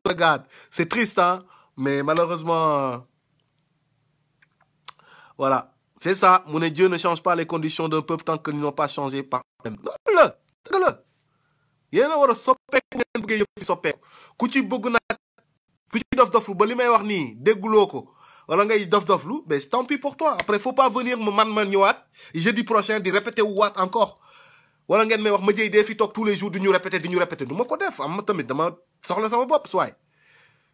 regarde c'est triste hein mais malheureusement voilà c'est ça mu ne Dieu ne change pas les conditions d'un peuple tant qu'ils n'ont pas changé par eux-mêmes dëgg la yéen a war a soppeeku ngeen bëggee yëpp fi soppeeku ku ci bëgg nag ku ci dof-doflu ba li may wax nii dégguloo ko wala ngay dof-doflu mais tant pis pour toi après faut pas venir ma ñëwaat jeudi prochain di répéter waat encore wala ngeen may wax ma jëy dee fi toog tous les jours du ñu répéter du ma ko def am tamit dama soxla sama bopp suwaay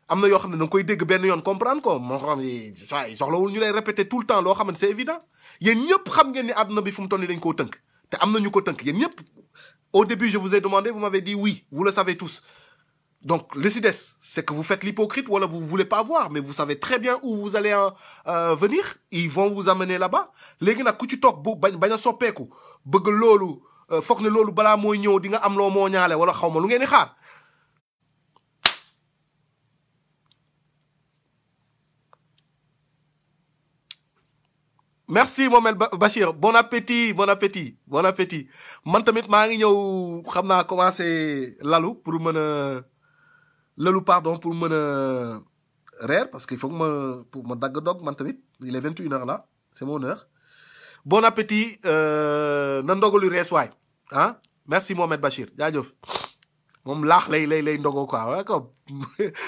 am na yoo xam ne da nga koy dégg benn yoon comprendre ko moo xam ne suwaay soxlawul ñu lay répéter tout le temps loo xamante c'est évident yéen ñëpp xam ngeen ni àdduna bi fu mu toll nii dañ koo tënk te am na ñu ko tënk yéen ñëpp au début je vous ai demandé vous m'avez dit oui vous le savez tous donc le si des c'est que vous faites l'hypocrite wala vous voulez pas voir mais vous savez très bien où vous allez venir ils vont vous amener là-bas léegi nag ku ci toog bu bañ a soppeeku bëgg loolu foog ne loolu balaa mooy ñëw di nga am loo moo ñaale wala xaw ma lu ngeen di xaar merci Mohamed Bachir bon appétit man tamit maa ngi ñëw xam naa commencé lalu pour mën a pour mën a reer parce que il faut que pour ma dagg dog man tamit il est 21h là c'est mon heure bon appétit na ndogalu rees waay ah merci Mohamed Bachir jaajëf moom laax lay ndogo quoi waaye comme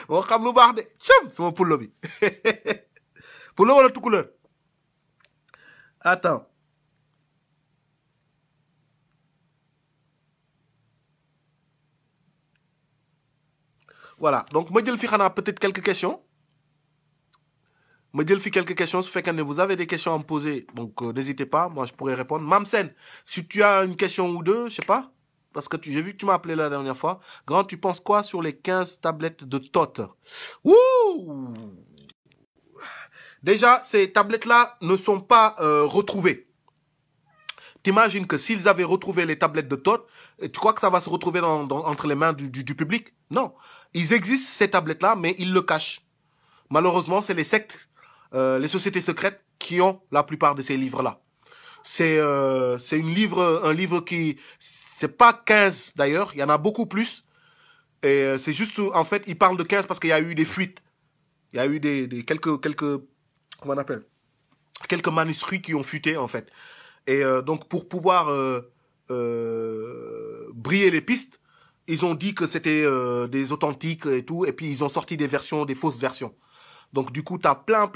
moo xam lu baax de cëm sama pullo bi pullo wala tukuleur attends voilà donc ma jël fi xanaa peut-être quelques questions su fekkee ne vous avez des questions à me poser donc n'hésitez pas moi je pourrais répondre Mamsen si tu as une question ou deux je sais pas parce que j'ai vu que tu m'as appelé la dernière fois Grand tu penses quoi sur les 15 tablettes de Tot Wouh déjà ces tablettes là ne sont pas retrouvées T'imagines que s'ils avaient retrouvé les tablettes de Todd, tu crois que ça va se retrouver entre les mains du public? Non. Ils existent, ces tablettes-là, mais ils le cachent. Malheureusement, c'est les sectes, les sociétés secrètes qui ont la plupart de ces livres-là. C'est un livre qui... C'est pas 15 d'ailleurs, il y en a beaucoup plus. Et c'est juste, en fait, il parle de 15 parce qu'il y a eu des fuites. Il y a eu quelques comment on appelle? Quelques manuscrits qui ont fuité, en fait. Et donc, pour pouvoir briller les pistes, ils ont dit que c'était des authentiques et tout, et puis ils ont sorti des versions, des fausses versions. Donc, du coup, t'as plein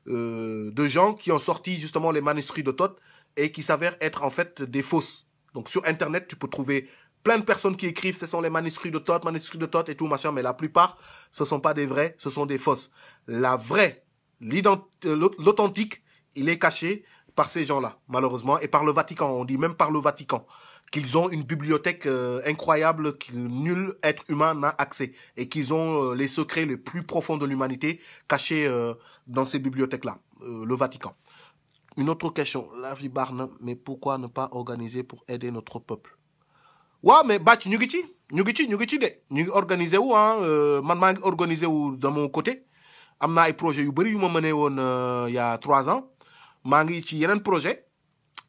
de gens qui ont sorti justement les manuscrits de Todd et qui s'avèrent être en fait des fausses. Donc, sur Internet, tu peux trouver plein de personnes qui écrivent, ce sont les manuscrits de Todd et tout, machin, mais la plupart, ce sont pas des vrais, ce sont des fausses. La vraie, l'authentique, il est caché par ces gens-là, malheureusement, et par le Vatican. On dit même par le Vatican qu'ils ont une bibliothèque incroyable que nul être humain n'a accès, et qu'ils ont les secrets les plus profonds de l'humanité cachés dans ces bibliothèques-là, le Vatican. Une autre question, Larry Barne, mais pourquoi ne pas organiser pour aider notre peuple? Ouais, mais Batch, ñu ngi ci de ñu ngi organiser wu man maa ngi organiser wu de mon côté. Am na ay projet yu bëri yu ma mënee woon il y a 3 ans. Maa ngi ci yeneen projet.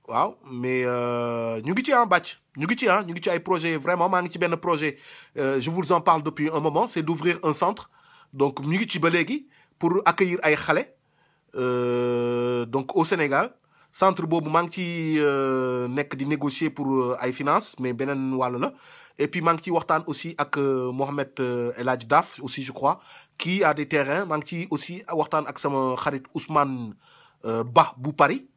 Waaw, mais ñu ngi ci Batch. ñu ngi ci ay projet vraiment. Maa ngi ci benn projet, je vous en parle depuis un moment, c'est d'ouvrir un centre. Donc ñu ngi ci ba léegi pour accueillir ay xale. Donc au Sénégal. Centre boobu maa ngi ci nekk di négocier pour ay finances, mais beneen wàll la. Et puis maa ngi ci waxtaan aussi ak Mohamed El Hadj Daf aussi, je crois, qui a des terrains. Maa ngi ci aussi waxtaan ak sama xarit Ousmane Ba bu Paris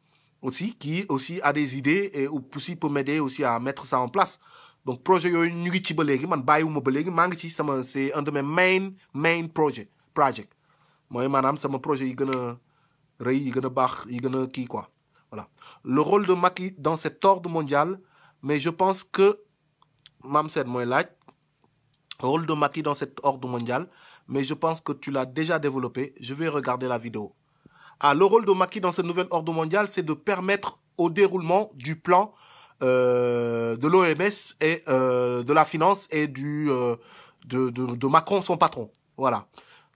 aussi, qui aussi a des idées et aussi peut m'aider aussi à mettre ça en place. Donc projet yooyu ñu ngi ci ba léegi, man bàyyiwuma ba léegi, maa ngi ci sama, c'est un de mes main project mooy maanaam sama projet yi gën a rëy, yi gën a baax, yi gën a kii quoi. Voilà. Le rôle de Macky dans cet ordre mondial, mais je pense que Mamsed Moelaj, rôle de Macky dans cet ordre mondial, mais je pense que tu l'as déjà développé. Je vais regarder la vidéo. Ah, le rôle de Macky dans ce nouvel ordre mondial, c'est de permettre au déroulement du plan de l'OMS et de la finance et de Macron, son patron. Voilà.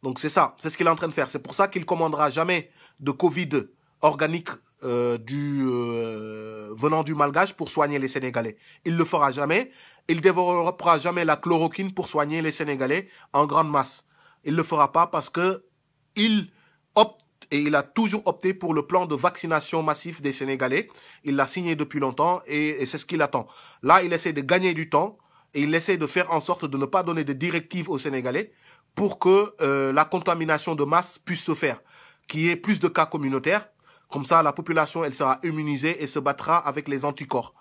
Donc c'est ça, c'est ce qu'il est en train de faire. C'est pour ça qu'il ne commandera jamais de Covid organique venant du Malgache pour soigner les Sénégalais. Il ne le fera jamais. Il ne développera jamais la chloroquine pour soigner les Sénégalais en grande masse. Il ne le fera pas parce que il opte, et il a toujours opté pour le plan de vaccination massif des Sénégalais. Il l'a signé depuis longtemps et c'est ce qu'il attend. Là, il essaie de gagner du temps et il essaie de faire en sorte de ne pas donner de directives aux Sénégalais pour que la contamination de masse puisse se faire, qu'il y ait plus de cas communautaires. Comme ça, la population, elle sera immunisée et se battra avec les anticorps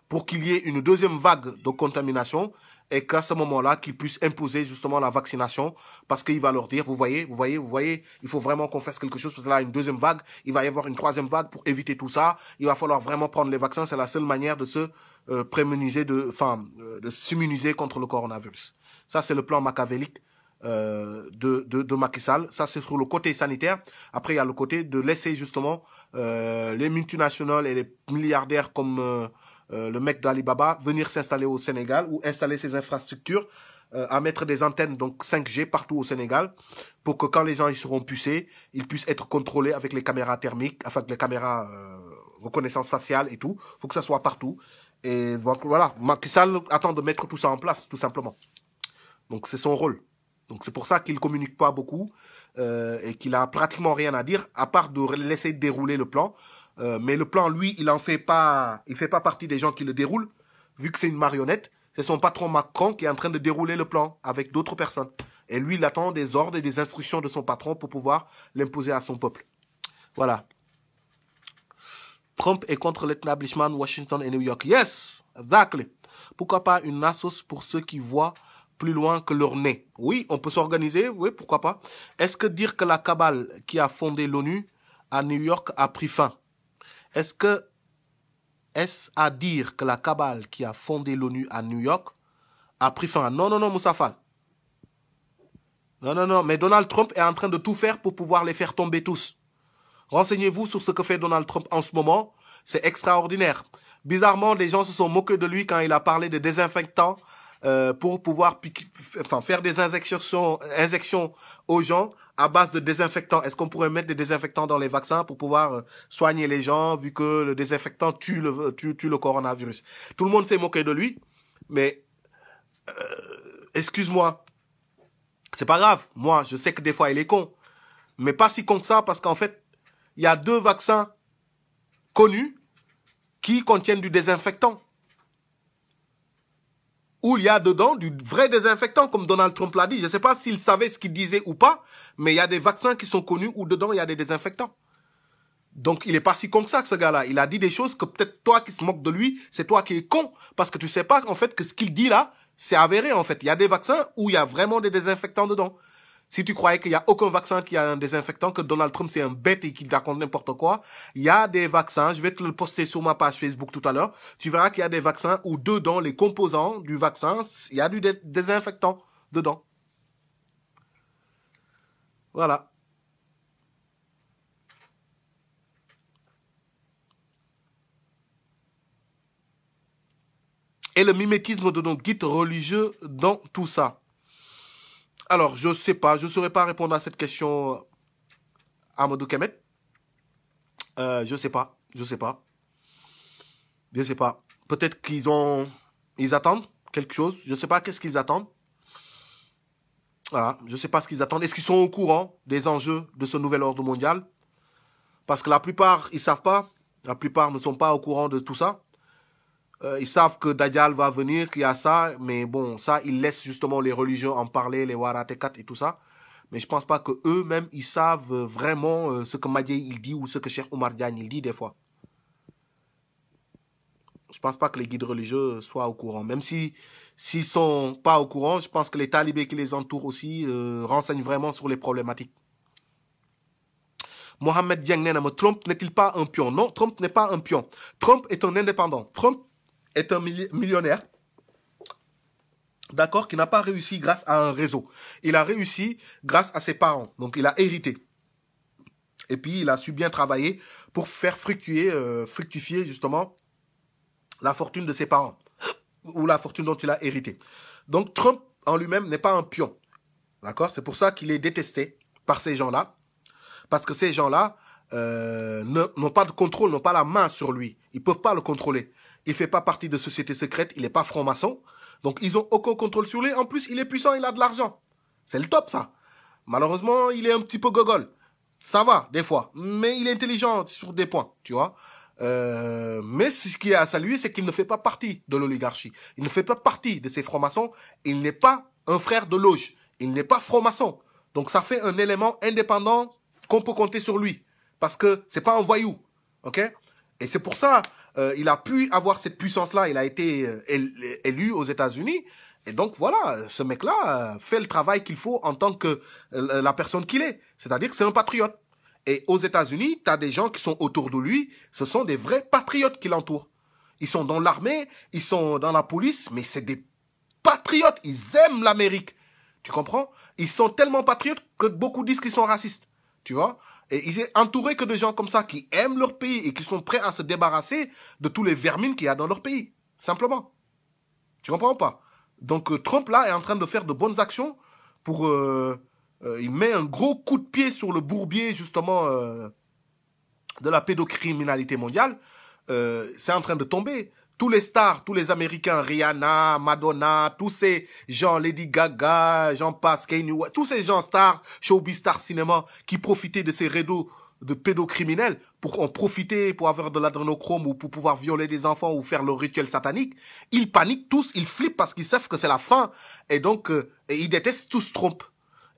pour qu'il y ait une deuxième vague de contamination et qu'à ce moment-là, qu'il puisse imposer justement la vaccination parce qu'il va leur dire, vous voyez, il faut vraiment qu'on fasse quelque chose parce que là, une deuxième vague, il va y avoir une troisième vague pour éviter tout ça. Il va falloir vraiment prendre les vaccins. C'est la seule manière de se prémuniser, de s'immuniser contre le coronavirus. Ça, c'est le plan machiavélique de Macky Sall. Ça, c'est sur le côté sanitaire. Après, il y a le côté de laisser justement les multinationales et les milliardaires comme le mec d'Alibaba venir s'installer au Sénégal ou installer ses infrastructures à mettre des antennes donc 5G partout au Sénégal pour que quand les gens ils seront pucés, ils puissent être contrôlés avec les caméras thermiques, avec les caméras reconnaissance faciale et tout. Il faut que ça soit partout. Et voilà, Macky Sall attend de mettre tout ça en place, tout simplement. Donc, c'est son rôle. Donc c'est pour ça qu'il ne communique pas beaucoup et qu'il a pratiquement rien à dire, à part de laisser dérouler le plan. Mais le plan, lui, il fait pas partie des gens qui le déroulent, vu que c'est une marionnette. C'est son patron Macron qui est en train de dérouler le plan avec d'autres personnes. Et lui, il attend des ordres et des instructions de son patron pour pouvoir l'imposer à son peuple. Voilà. Trump est contre l'établissement Washington et New York. Yes, exactly. Pourquoi pas une assos pour ceux qui voient plus loin que leur nez? Oui, on peut s'organiser, oui, pourquoi pas. Est-ce que dire que la cabale qui a fondé l'ONU à New York a pris fin? Est-ce à dire que la cabale qui a fondé l'ONU à New York a pris fin? Non, Moussa Fall. Non, mais Donald Trump est en train de tout faire pour pouvoir les faire tomber tous. Renseignez-vous sur ce que fait Donald Trump en ce moment. C'est extraordinaire. Bizarrement, les gens se sont moqués de lui quand il a parlé de désinfectants pour pouvoir faire des injections aux gens à base de désinfectants. Est-ce qu'on pourrait mettre des désinfectants dans les vaccins pour pouvoir soigner les gens vu que le désinfectant tue le coronavirus? Tout le monde s'est moqué de lui, mais excuse-moi, c'est pas grave. Moi, je sais que des fois, il est con, mais pas si con que ça parce qu'en fait, il y a 2 vaccins connus qui contiennent du désinfectant. Où il y a dedans du vrai désinfectant, comme Donald Trump l'a dit. Je ne sais pas s'il savait ce qu'il disait ou pas, mais il y a des vaccins qui sont connus où dedans il y a des désinfectants. Donc il n'est pas si con que ça, ce gars-là. Il a dit des choses que peut-être toi qui se moques de lui, c'est toi qui es con. Parce que tu ne sais pas en fait que ce qu'il dit là, c'est avéré en fait. Il y a des vaccins où il y a vraiment des désinfectants dedans. Si tu croyais qu'il n'y a aucun vaccin qui a un désinfectant, que Donald Trump c'est un bête et qu'il raconte n'importe quoi, il y a des vaccins, je vais te le poster sur ma page Facebook tout à l'heure, tu verras qu'il y a des vaccins où dedans, les composants du vaccin, il y a du désinfectant dedans. Voilà. Et le mimétisme de nos guides religieux dans tout ça. Alors, je sais pas, je ne saurais pas répondre à cette question, Amadou Kemet. Je sais pas. Peut-être ils attendent quelque chose. Je sais pas qu'est-ce qu'ils attendent. Voilà, je sais pas ce qu'ils attendent. Est-ce qu'ils sont au courant des enjeux de ce nouvel ordre mondial? Parce que la plupart, ils savent pas. La plupart ne sont pas au courant de tout ça. Ils savent que Dajjal va venir, qu'il y a ça, mais bon, ça, ils laissent justement les religieux en parler, les Waratekat et tout ça. Mais je pense pas que eux-mêmes, ils savent vraiment ce que Madjei il dit ou ce que Cheikh Oumar Diagne il dit des fois. Je pense pas que les guides religieux soient au courant. Même s'ils sont pas au courant, je pense que les talibés qui les entourent aussi renseignent vraiment sur les problématiques. Mohamed Dieng Nena, Trump n'est-il pas un pion? Non, Trump n'est pas un pion. Trump est un indépendant. Trump est un millionnaire, d'accord, qui n'a pas réussi grâce à un réseau. Il a réussi grâce à ses parents. Donc, il a hérité. Et puis, il a su bien travailler pour faire fructifier justement la fortune de ses parents ou la fortune dont il a hérité. Donc, Trump en lui-même n'est pas un pion. D'accord? C'est pour ça qu'il est détesté par ces gens-là. Parce que ces gens-là n'ont pas de contrôle, n'ont pas la main sur lui. Ils ne peuvent pas le contrôler. Il ne fait pas partie de sociétés secrètes, il n'est pas franc-maçon. Donc, ils n'ont aucun contrôle sur lui. En plus, il est puissant, il a de l'argent. C'est le top, ça. Malheureusement, il est un petit peu gogol. Ça va, des fois. Mais il est intelligent sur des points, tu vois. Mais ce qui est à saluer, c'est qu'il ne fait pas partie de l'oligarchie. Il ne fait pas partie de ces francs-maçons. Il n'est pas un frère de loge. Il n'est pas franc-maçon. Donc, ça fait un élément indépendant qu'on peut compter sur lui. Parce que c'est pas un voyou. OK? Et c'est pour ça il a pu avoir cette puissance-là. Il a été élu aux États-Unis. Et donc, voilà, ce mec-là fait le travail qu'il faut en tant que la personne qu'il est. C'est-à-dire que c'est un patriote. Et aux États-Unis, tu as des gens qui sont autour de lui. Ce sont des vrais patriotes qui l'entourent. Ils sont dans l'armée, ils sont dans la police, mais c'est des patriotes. Ils aiment l'Amérique. Tu comprends? Ils sont tellement patriotes que beaucoup disent qu'ils sont racistes. Tu vois? Et il est entouré que de gens comme ça qui aiment leur pays et qui sont prêts à se débarrasser de tous les vermines qu'il y a dans leur pays. Simplement. Tu comprends ou pas? Donc Trump là est en train de faire de bonnes actions pour... il met un gros coup de pied sur le bourbier justement de la pédocriminalité mondiale. C'est en train de tomber. Tous les stars, tous les Américains, Rihanna, Madonna, tous ces gens, Lady Gaga, j'en passe, Kanye West, tous ces gens stars, showbiz stars cinéma, qui profitaient de ces réseaux de pédocriminels pour en profiter, pour avoir de l'adrénochrome ou pour pouvoir violer des enfants ou faire leur rituel satanique, ils paniquent tous, ils flippent parce qu'ils savent que c'est la fin. Et donc, et ils détestent tous Trump.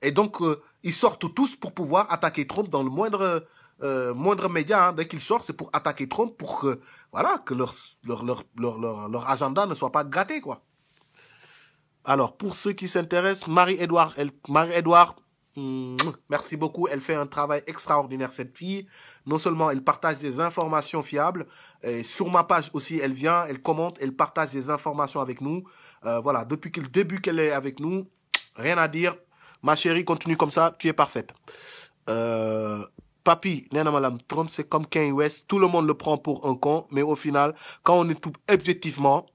Et donc, ils sortent tous pour pouvoir attaquer Trump dans le moindre média, hein, dès qu'il sort, c'est pour attaquer Trump, pour que, voilà, que leur agenda ne soit pas gâté, quoi. Alors, pour ceux qui s'intéressent, Marie-Edouard, merci beaucoup, elle fait un travail extraordinaire, cette fille. Non seulement elle partage des informations fiables, et sur ma page aussi, elle vient, elle commente, elle partage des informations avec nous. Voilà, depuis le début qu'elle est avec nous, rien à dire. Ma chérie, continue comme ça, tu es parfaite. Papi, Nena Malam, Trump, c'est comme Kanye West. Tout le monde le prend pour un con, mais au final, quand on est tout objectivement,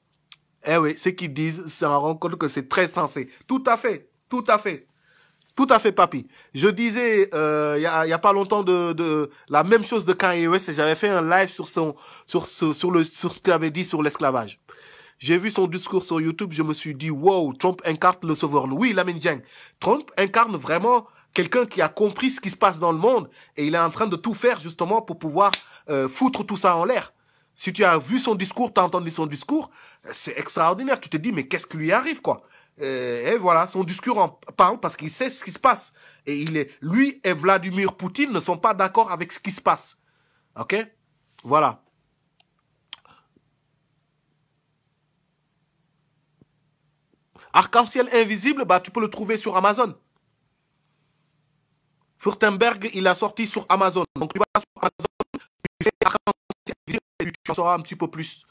eh oui, ce qu'ils disent, ça rend compte que c'est très sensé. Tout à fait, tout à fait. Tout à fait, Papi. Je disais, il y a pas longtemps de la même chose de Kanye West et j'avais fait un live sur ce qu'il avait dit sur l'esclavage. J'ai vu son discours sur YouTube, je me suis dit, wow, Trump incarne le sauveur. Oui, Lamine Dieng. Trump incarne vraiment quelqu'un qui a compris ce qui se passe dans le monde et il est en train de tout faire justement pour pouvoir foutre tout ça en l'air. Si tu as vu son discours, tu as entendu son discours, c'est extraordinaire. Tu te dis, mais qu'est-ce qui lui arrive, quoi? Et voilà, son discours en parle parce qu'il sait ce qui se passe. Et lui et Vladimir Poutine ne sont pas d'accord avec ce qui se passe. Ok? Voilà. Arc-en-ciel invisible, bah, tu peux le trouver sur Amazon. Furtenberg, il a sorti sur Amazon. Donc tu vas sur Amazon, tu fais Arc-en-ciel invisible et tu en sauras un petit peu plus.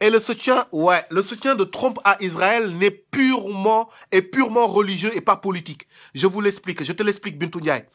Et le soutien de Trump à Israël est purement religieux et pas politique. Je vous l'explique, je te l'explique, Bintou Ndiaye.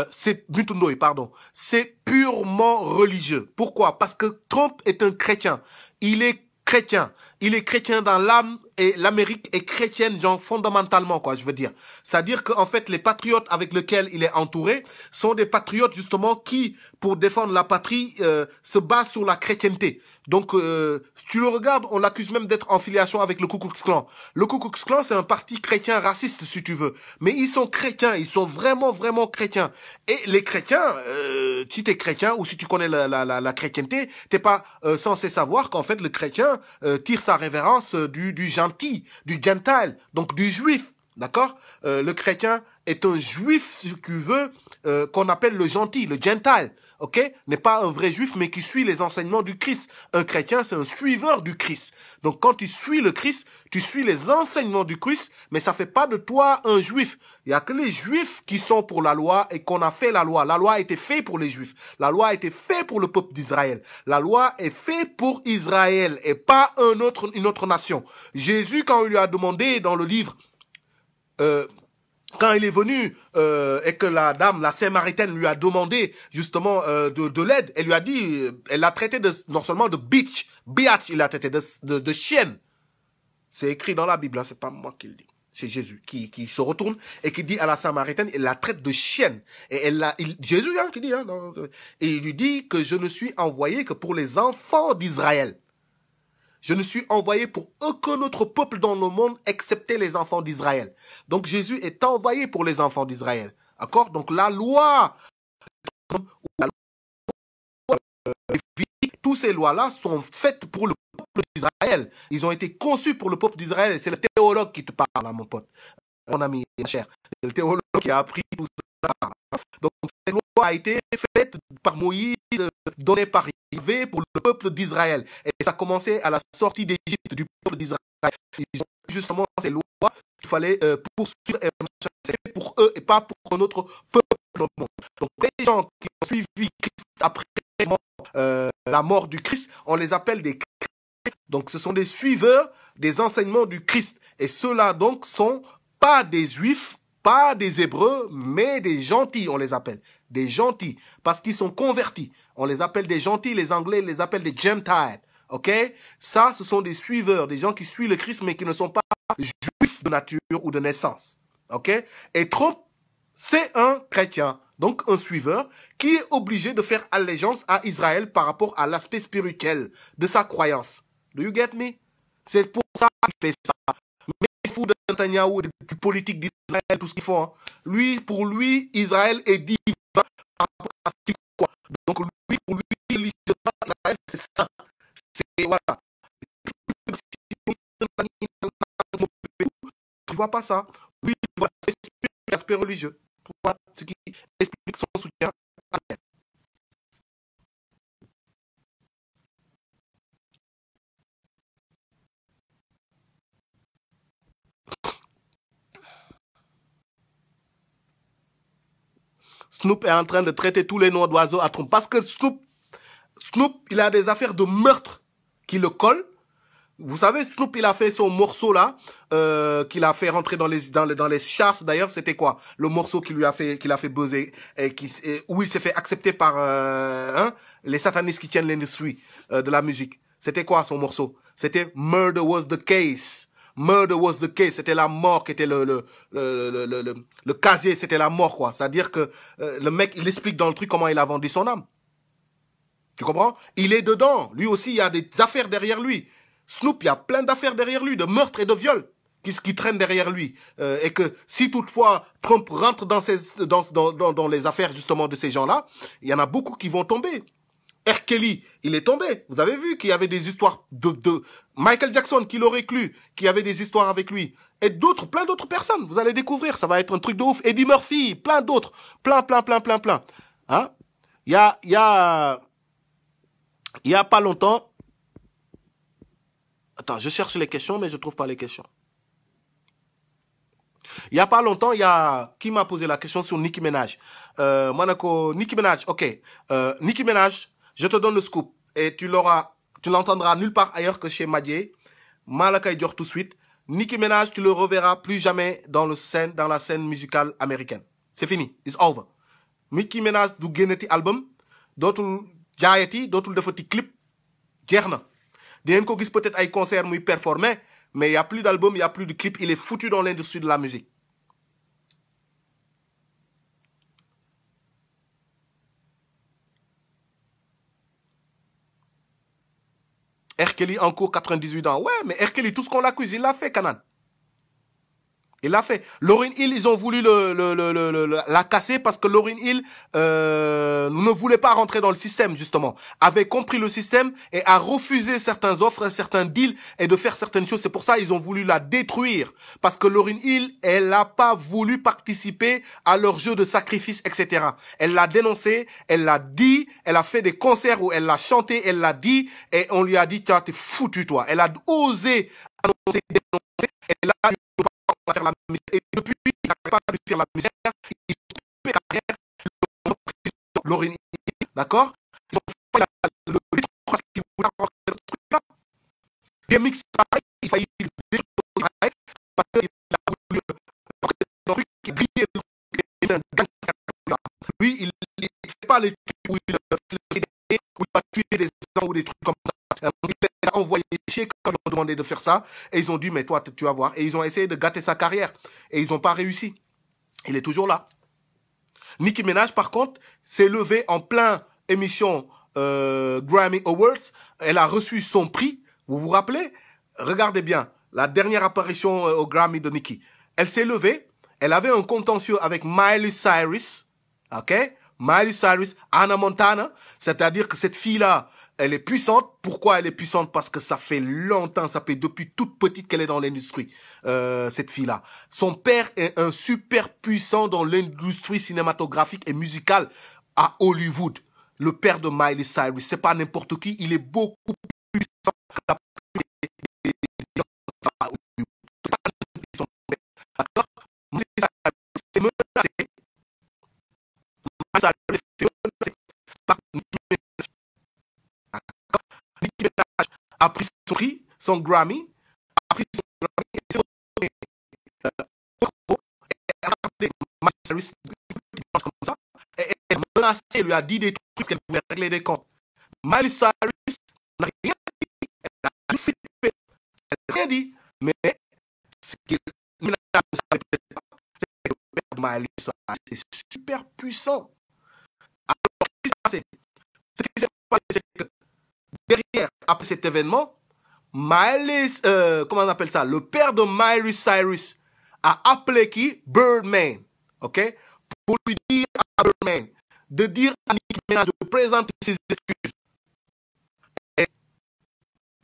C'est Bintou Ndoye, pardon. C'est purement religieux. Pourquoi? Parce que Trump est un chrétien. Il est chrétien. Il est chrétien dans l'âme et l'Amérique est chrétienne, genre fondamentalement, quoi, je veux dire. C'est-à-dire qu'en fait, les patriotes avec lesquels il est entouré sont des patriotes, justement, qui, pour défendre la patrie, se basent sur la chrétienté. Donc, tu le regardes, on l'accuse même d'être en filiation avec le Ku Klux Klan. Le Ku Klux Klan, c'est un parti chrétien raciste, si tu veux. Mais ils sont chrétiens, ils sont vraiment, vraiment chrétiens. Et les chrétiens, si t'es chrétien ou si tu connais la chrétienté, t'es pas censé savoir qu'en fait, le chrétien tire sa révérence du gentil, du gentile, donc du juif. D'accord? Le chrétien est un juif, si tu veux, qu'on appelle le gentil, le gentile. Ok? N'est pas un vrai juif, mais qui suit les enseignements du Christ. Un chrétien, c'est un suiveur du Christ. Donc, quand tu suis le Christ, tu suis les enseignements du Christ, mais ça fait pas de toi un juif. Il y a que les juifs qui sont pour la loi et qu'on a fait la loi. La loi a été faite pour les juifs. La loi a été faite pour le peuple d'Israël. La loi est faite pour Israël et pas une autre nation. Jésus, quand il lui a demandé dans le livre, quand il est venu et que la dame, la Samaritaine, lui a demandé justement de l'aide, elle lui a dit, elle l'a traité non seulement de biatch, il l'a traité de chienne. C'est écrit dans la Bible, hein, c'est pas moi qui le dis. C'est Jésus qui se retourne et qui dit à la Samaritaine, il la traite de chienne. Et Jésus qui dit, hein, et il lui dit que je ne suis envoyé que pour les enfants d'Israël. Je ne suis envoyé pour aucun autre peuple dans le monde excepté les enfants d'Israël. Donc Jésus est envoyé pour les enfants d'Israël. D'accord? Donc la loi, toutes ces lois-là sont faites pour le peuple d'Israël. Ils ont été conçus pour le peuple d'Israël. Et c'est le théologue qui te parle, là, mon pote. Mon ami, mon cher. C'est le théologue qui a appris tout ça. Donc cette loi a été faite par Moïse, donnée par Yahvé pour le peuple d'Israël. Et ça a commencé à la sortie d'Égypte du peuple d'Israël. Ils ont justement ces lois qu'il fallait poursuivre et c'est pour eux et pas pour un autre peuple dans le monde. Donc les gens qui ont suivi Christ après la mort du Christ, on les appelle des chrétiens. Donc ce sont des suiveurs des enseignements du Christ. Et ceux-là donc sont pas des juifs, pas des hébreux, mais des gentils, on les appelle. Des gentils, parce qu'ils sont convertis. On les appelle des gentils, les Anglais les appellent des gentiles. Ok? Ça, ce sont des suiveurs, des gens qui suivent le Christ, mais qui ne sont pas juifs de nature ou de naissance. Ok? Et Trump, c'est un chrétien, donc un suiveur, qui est obligé de faire allégeance à Israël par rapport à l'aspect spirituel de sa croyance. Do you get me? C'est pour ça qu'il fait ça. Mais il fout de Netanyahu, du politique d'Israël, tout ce qu'ils font. Hein. Lui, pour lui, Israël est divin par rapport à ce qu'il croit. Donc lui, pour lui, Israël, c'est ça. C'est, voilà. Tu vois pas ça. Lui, il voit l'aspect religieux. Voilà ce qui explique son soutien à elle. Snoop est en train de traiter tous les noms d'oiseaux à Trump. Parce que Snoop, il a des affaires de meurtre qui le collent. Vous savez, Snoop, il a fait son morceau là, qu'il a fait rentrer dans les charts. D'ailleurs, c'était quoi? Le morceau qu'il a fait buzzer et où il s'est fait accepter par les satanistes qui tiennent l'industrie de la musique. C'était quoi son morceau? C'était Murder Was the Case. Murder was the case. C'était la mort qui était le casier. C'était la mort, quoi. C'est-à-dire que le mec, il explique dans le truc comment il a vendu son âme. Tu comprends? Il est dedans. Lui aussi, il y a des affaires derrière lui. Snoop, il y a plein d'affaires derrière lui, de meurtres et de viols qui traînent derrière lui. Et que si toutefois Trump rentre dans les affaires justement de ces gens-là, il y en a beaucoup qui vont tomber. R. Kelly, il est tombé. Vous avez vu qu'il y avait des histoires de Michael Jackson, qui l'aurait cru, qui avait des histoires avec lui. Et d'autres, plein d'autres personnes. Vous allez découvrir, ça va être un truc de ouf. Eddie Murphy, plein d'autres. Plein. Hein? Il y a pas longtemps. Attends, je cherche les questions, mais je trouve pas les questions. Il y a pas longtemps, qui m'a posé la question sur Nicki Minaj. Monaco, Nicki Minaj, ok. Nicki Minaj, je te donne le scoop. Et tu l'entendras nulle part ailleurs que chez Madié. Malakay Dior tout de suite. Nicki Minaj, tu le reverras plus jamais dans la scène musicale américaine. C'est fini. It's over. Nicki Minaj du génneti album. Dootul jaayati, dootul defati clip. Jeex na. Dinañ ko gis peut-être ay concert muy performer, mais il n'y a plus d'album, il n'y a plus de clip. Il est foutu dans l'industrie de la musique. R. Kelly en cours 98 ans. Ouais, mais R. Kelly, tout ce qu'on l'accuse, il l'a fait, Kanan. Il l'a fait. Lauryn Hill, ils ont voulu la casser parce que Lauryn Hill ne voulait pas rentrer dans le système, justement. Avait compris le système et a refusé certaines offres, certains deals et de faire certaines choses. C'est pour ça qu'ils ont voulu la détruire. Parce que Lauryn Hill, elle n'a pas voulu participer à leur jeu de sacrifice, etc. Elle l'a dénoncé, elle l'a dit, elle a fait des concerts où elle l'a chanté, elle l'a dit et on lui a dit, tiens, t'es foutu, toi. Elle a osé annoncer, dénoncer et là, faire la misère. Et depuis, ils n'arrivent pas à lui faire la misère. Ils ont coupé la carrière. Lauryn Hill, d'accord? Ils ont fait le détruire parce qu'ils voulaient rentrer dans ce truc-là. DMX, pareil, il faillit le détruire parce qu'il a voulu rentrer dans le truc qui brillait le gangster. Lui, il ne fait pas les trucs où il va tuer des gens ou des trucs comme ça. Il les a envoyés chier quand ils ont demandé de faire ça. Et ils ont dit, mais toi, tu vas voir. Et ils ont essayé de gâter sa carrière. Et ils n'ont pas réussi. Il est toujours là. Nicki Minaj, par contre, s'est levée en plein émission Grammy Awards. Elle a reçu son prix. Vous vous rappelez? Regardez bien. La dernière apparition au Grammy de Nicki. Elle s'est levée. Elle avait un contentieux avec Miley Cyrus. OK? Miley Cyrus, Hannah Montana. C'est-à-dire que cette fille-là, elle est puissante. Pourquoi elle est puissante? Parce que ça fait longtemps, ça fait depuis toute petite qu'elle est dans l'industrie, cette fille-là. Son père est un super puissant dans l'industrie cinématographique et musicale à Hollywood. Le père de Miley Cyrus, c'est pas n'importe qui, il est beaucoup plus puissant que la plupart des gens à Hollywood. Son père. D'accord? Miley Cyrus est menacée. Miley Cyrus est menacée par Nicki Minaj a pris son prix, son Grammy, a pris son Grammy et s'est retrouvé et a rappelé Miley Cyrus comme ça et elle menacé, elle lui a dit des trucs qu'elle voulait régler des comptes. Miley Cyrus n'a rien dit, elle n'a rien fait, elle n'a rien dit, mais ce que Miley Cyrus ne savait peut-être pas, c'est que le père de Miley Cyrus est super puissant. Alors, ce qui s'est passé, c'est que derrière, après cet événement, comment on appelle ça? Le père de Miley Cyrus a appelé qui? Birdman. OK? Pour lui dire à Birdman de dire à Nicki Minaj de présenter ses excuses. Et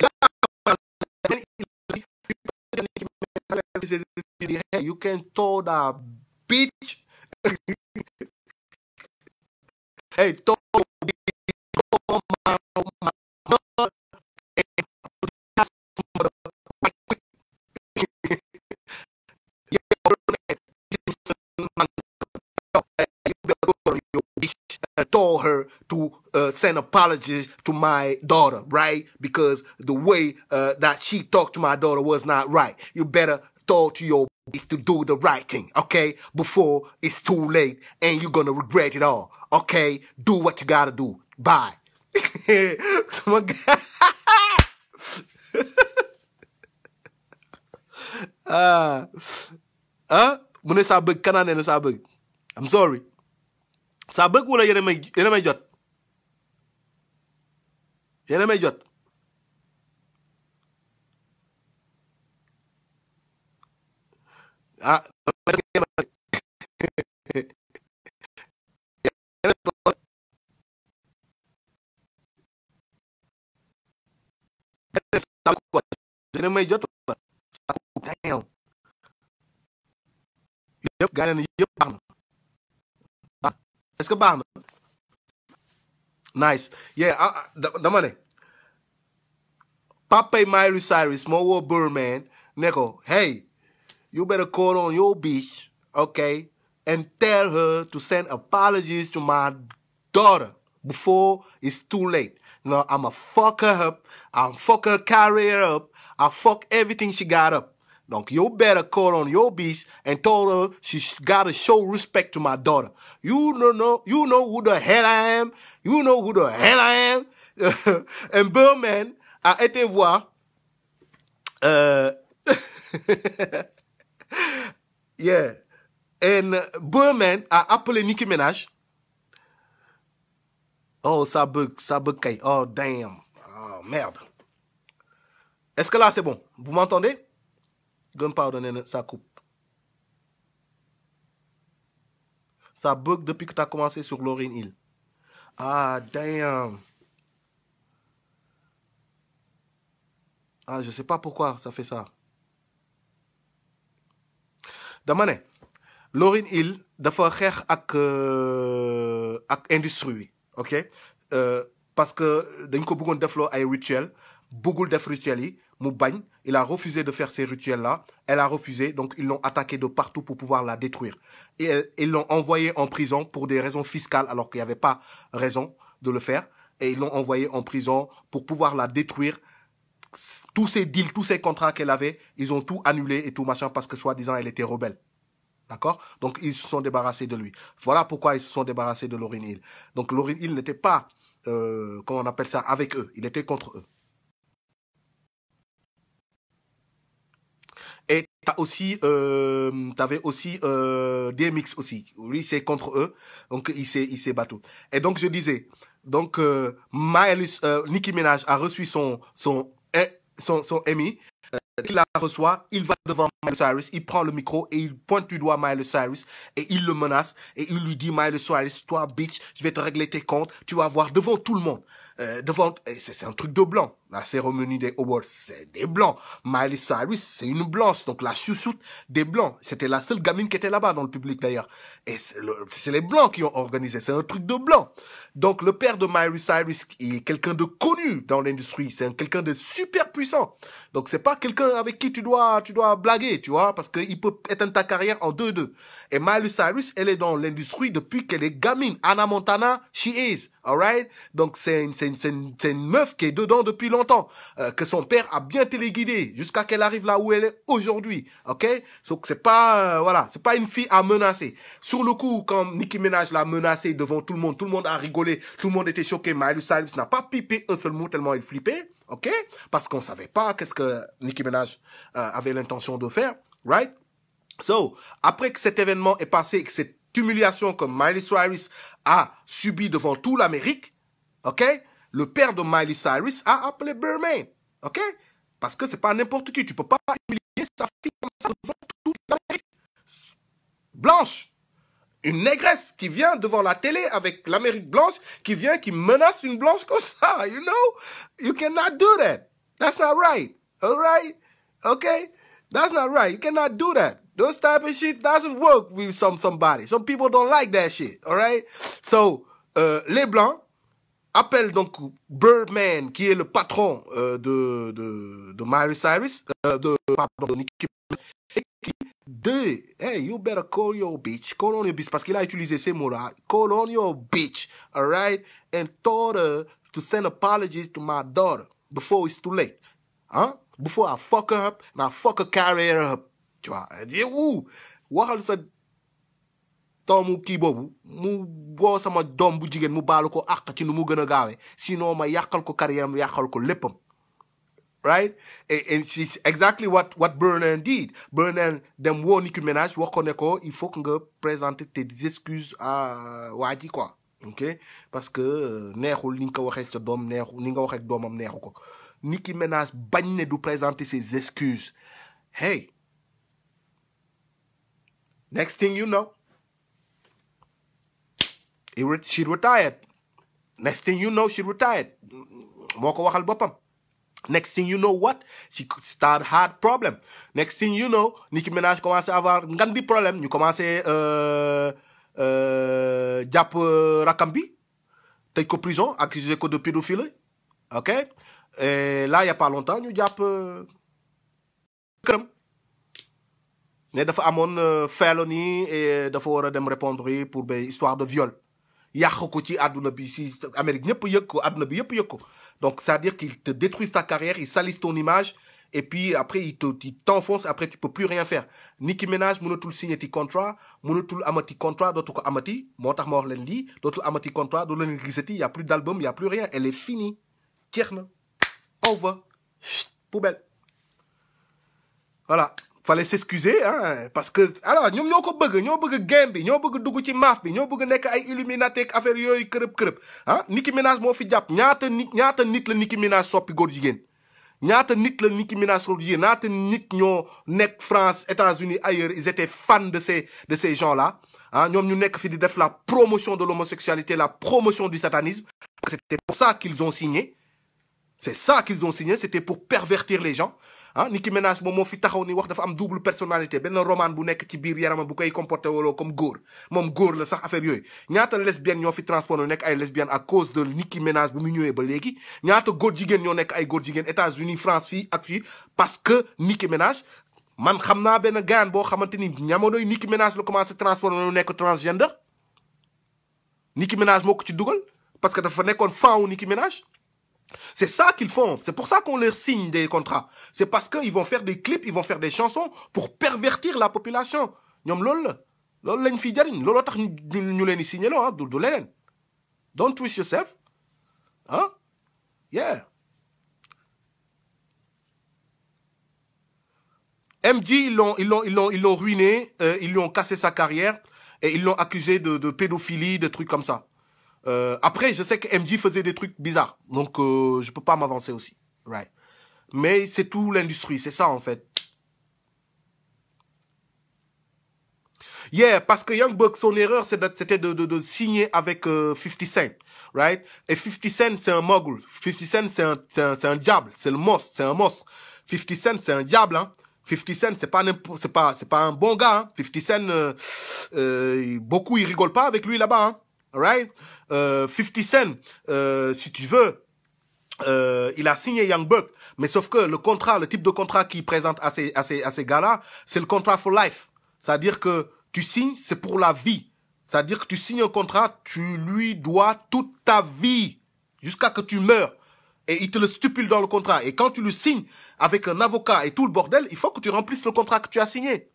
là, il dit, hey, you can tell that bitch. Hey, tell told her to send apologies to my daughter, right? Because the way that she talked to my daughter was not right. You better talk to your bitch to do the right thing, okay? Before it's too late and you're gonna regret it all, okay? Do what you gotta do. Bye. Mune sa bëgg kanane na sa bëgg. I'm sorry. Sa bëgg wala yene may jot. Yene may jot. Ah, yene may jot. Damn. Yep, gaa ne yëpp baax na. Est-ce que baax na? Nice. Yeah, dama ne. Papay Miley Cyrus moo woo Birdman ne ko, hey, you better call on your bitch, okay, and tell her to send apologies to my daughter before it's too late. You know, I'ma fuck her up, I'll fuck her career up, I'll fuck everything she got up. Donc, you better call on your bitch and tell her she's gotta show respect to my daughter. You know who the hell I am. You know who the hell I am. And Birdman a été voir. Yeah. And Birdman a appelé Nicki Minaj. Oh, ça bug kay. Oh, damn. Oh, merde. Est-ce que là, c'est bon? Vous m'entendez? Gunpowder, ça coupe. Ça bug depuis que tu as commencé sur Lauryn Hill. Ah, damn. Ah, je sais pas pourquoi ça fait ça. Damane, Lauryn Hill dafa xeex ak industrie bi, ok? Parce que dañ ko bëggoon defloo ay rituel, bëggul def rituel yi, mu bañ, il a refusé de faire ces rituels-là, elle a refusé, donc ils l'ont attaqué de partout pour pouvoir la détruire. Et ils l'ont envoyé en prison pour des raisons fiscales, alors qu'il n'y avait pas raison de le faire, et ils l'ont envoyé en prison pour pouvoir la détruire. Tous ces deals, tous ces contrats qu'elle avait, ils ont tout annulé et tout machin parce que soi-disant elle était rebelle. D'accord? Donc ils se sont débarrassés de lui. Voilà pourquoi ils se sont débarrassés de Lauryn Hill. Donc Lauryn Hill n'était pas, comment on appelle ça, avec eux. Il était contre eux. Et t'avais aussi DMX aussi. Lui, c'est contre eux. Donc, il s'est battu. Et donc, je disais, donc, Nicki Minaj a reçu son Emmy. Il la reçoit, il va devant Miley Cyrus, il prend le micro et il pointe du doigt Miley Cyrus et il le menace et il lui dit, Miley Cyrus, toi, bitch, je vais te régler tes comptes, tu vas voir devant tout le monde. C'est un truc de blanc. La cérémonie des awards, c'est des blancs. Miley Cyrus, c'est une blanche. Donc la chouchoute des blancs. C'était la seule gamine qui était là-bas dans le public d'ailleurs. Et c'est les blancs qui ont organisé. C'est un truc de blanc. Donc le père de Miley Cyrus est quelqu'un de connu dans l'industrie. C'est quelqu'un de super puissant. Donc c'est pas quelqu'un avec qui tu dois blaguer, tu vois, parce qu'il peut éteindre ta carrière en 2-2. Et Miley Cyrus, elle est dans l'industrie depuis qu'elle est gamine. Hannah Montana, she is. Alright? Donc c'est une meuf qui est dedans depuis longtemps, que son père a bien téléguidé jusqu'à qu'elle arrive là où elle est aujourd'hui, ok? Donc c'est pas, voilà, c'est pas une fille à menacer. Sur le coup, quand Nicki Minaj l'a menacée devant tout le monde a rigolé, tout le monde était choqué. Miley Cyrus n'a pas pipé un seul mot tellement il flippait, ok? Parce qu'on savait pas qu'est-ce que Nicki Minaj avait l'intention de faire, right? So, après que cet événement est passé, que cette humiliation que Miley Cyrus a subie devant toute l'Amérique, ok? Le père de Miley Cyrus a appelé Birdman, ok? Parce que c'est pas n'importe qui. Tu peux pas humilier sa fille comme ça devant toute l'Amérique. Blanche. Une négresse qui vient devant la télé avec l'Amérique blanche, qui menace une blanche comme ça, you know? You cannot do that. That's not right. All right? Okay? That's not right. You cannot do that. Those type of shit doesn't work with somebody. Some people don't like that shit. All right? So, les blancs appellent donc Birdman, qui est le patron de Miley Cyrus, de Nicki Minaj, et qui 2, hey, you better call your bitch. Call on your bitch. Parce qu'il a utilisé ces mots-là. Call on your bitch. All right? And told her to send apologies to my daughter before it's too late. Hein? Before I fuck her up and I fuck her career up. Tu vois? Elle dit, ouh, waxal sa doomu kii boobu mu boo sama doom bu jigéen mu baalu ko àq ci nu mu gën a gaawee sinon ma yàqal ko carrière am yàqal ko léppam. Right? And she's exactly what Burner did. Burner dem woo Nicki Minaj wax ko ne ko il faut que nga présenter tes excuses à waa ji quoi. OK? Parce que neexul ni nga ko waxee sa doom neexul ni nga waxee ak doomam neexu ko. Nicki Minaj bañ ne du présenter ses excuses. Hey. Next thing you know, she retired. Next thing you know, she retired. Moo ko waxal boppam. Next thing you know what? She started hard problem. Next thing you know, Nicki Minaj commence à avoir ngandi problème. Ñu commencé jàpp rakam bi tëj ko prison accusé ko de pédophilie. OK? Et là, il y a pas longtemps, ñu jàpp këram. Ne dafa amoon felony et dafa war a dem répondre pour des histoires de viol. Yàq ko ci àdduna bi si Amérique ñëpp yëg ko àdduna bi yëpp yëg ko. Donc, c'est-à-dire qu'ils te détruisent ta carrière, ils salissent ton image, et puis après, ils t'enfoncent, après, tu peux plus rien faire. Nicki Minaj, mënatul signer ti contrat, mënatul amati contrat, dootu ko amati, moo tax ma wax leen lii, dootul amati contrat, dootu leen gisati, il n'y a plus d'album, il n'y a plus rien, elle est finie. Jeex na. Over. Poubelle. Voilà. Fallait s'excuser, hein, parce que, alors, ñoo ko bëgg game bi, ñoo bëgg dugg ci maaf bi, ñoo bëgg nekk ay Illuminati ak affaire yooyu kërëb, hein. Nicki Minaj moo fi jàpp, ñaata nit la Nicki Minaj soppi góor jigéen. Ñaata nit la Nicki Minaj soppi jigéen, ñaata nit ñoo nekk France, États-Unis, ailleurs, ils étaient fans de ces gens-là, hein. Ñoom ñu nekk fi di def la promotion de l'homosexualité, la promotion du satanisme. C'était pour ça qu'ils ont signé. C'est ça qu'ils ont signé, c'était pour pervertir les gens. Ah, Nicki Minaj moom moo fi taxaw ni wax dafa am double personnalité benn roman bu nekk ci biir yaramam bu koy comporté wala comme góor moom góor la sax affaire yooyu ñaata lesbiennes ñoo fi transformé nekk ay lesbiennes à cause de Nicki Minaj bu mu ñëwee ba léegi ñaata góor jigéen ñoo nekk ay góor jigéen États-Unis France fii ak fii parce que Nicki Minaj man xam naa benn gaan boo xamante ni ñamonoy Nicki Minaj la commencé transformé lu nekk transgender Nicki Minaj moo ko ci dugal parce que dafa nekkoon fan wu Nicki Minaj. C'est ça qu'ils font. C'est pour ça qu'on leur signe des contrats. C'est parce qu'ils vont faire des clips, ils vont faire des chansons pour pervertir la population. ñoom loolu la loolu lañ fi jariñ looloo tax ñu leen di signé loo ah du leneen. Don't twist yourself. Hein? Yeah. MJ, ils l'ont ruiné, ils lui ont cassé sa carrière et ils l'ont accusé de pédophilie, de trucs comme ça. Après, je sais que MJ faisait des trucs bizarres. Donc, je peux pas m'avancer aussi. Right. Mais c'est tout l'industrie. C'est ça, en fait. Yeah, parce que Young Buck, son erreur, c'était de signer avec 50 Cent. Right? Et 50 Cent, c'est un mogul. 50 Cent, c'est un diable. C'est le moss. C'est un moss. 50 Cent, c'est un diable, hein. 50 Cent, c'est pas un bon gars, hein. 50 Cent, beaucoup, ils rigolent pas avec lui là-bas, hein. Right? 50 Cent, si tu veux, il a signé Young Buck, mais sauf que le type de contrat qu'il présente à ces gars-là, c'est le contrat for life. C'est-à-dire que tu signes, c'est pour la vie. C'est-à-dire que tu signes un contrat, tu lui dois toute ta vie, jusqu'à que tu meurs. Et il te le stipule dans le contrat. Et quand tu le signes avec un avocat et tout le bordel, il faut que tu remplisses le contrat que tu as signé.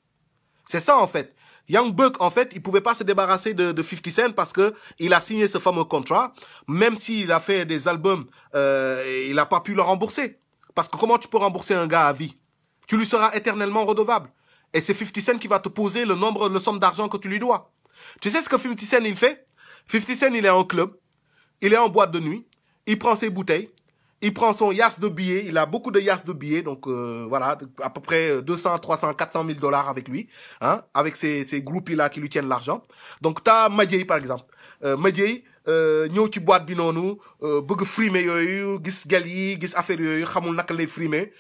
C'est ça, en fait. Young Buck, en fait, il pouvait pas se débarrasser de 50 Cent parce que il a signé ce fameux contrat. Même s'il a fait des albums, il a pas pu le rembourser. Parce que comment tu peux rembourser un gars à vie? Tu lui seras éternellement redevable. Et c'est 50 Cent qui va te poser le somme d'argent que tu lui dois. Tu sais ce que 50 Cent, il fait? 50 Cent, il est en club. Il est en boîte de nuit. Il prend ses bouteilles. Il prend son yass de billets. Il a beaucoup de yass de billets. Donc, voilà, à peu près 200, 300, 400 000 $ avec lui. Hein, avec ces groupies-là qui lui tiennent l'argent. Donc, t'as Madjey, par exemple. Madjey, ñëw ci boîte bi noonu, bëgg frimer yooyu, gis gel yi, gis affaire yooyu, xamul naka lay frimer.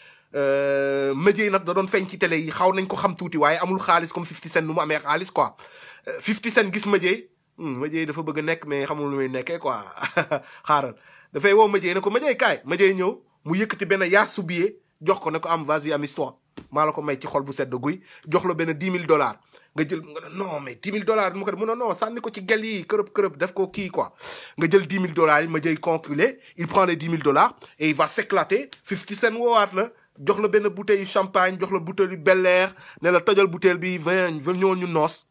Madjey nag da doon feeñ ci télé yi, xaw nañ ko xam tuuti, waaye amul xaalis comme 50 Cent nu mu amee xaalis, quoi. 50 Cent gis Madjey. Madjey dafa bëgg nekk, mais xamul lu muy nekkee, quoi. Xaaral. dafay woo Madjey ne ko Madjey kaay Madjey ñëw mu yëkkati benn yaas su billet jox ko ne ko am vas-y amuse-toi maa la ko may ci xol bu sedd guy jox la benn $10,000 nga jël nga non mais $10,000 mu ko mu non sànni ko ci gel yi kërëb def ko kii quoi nga jël $10,000 yi ma jëy calculer il prend les $10,000 et il va s'éclater 50 Cent woowaat la jox la benn bouteille champagne jox la bouteille Bel Air ne la tojal bouteille bi ñëw ñu noos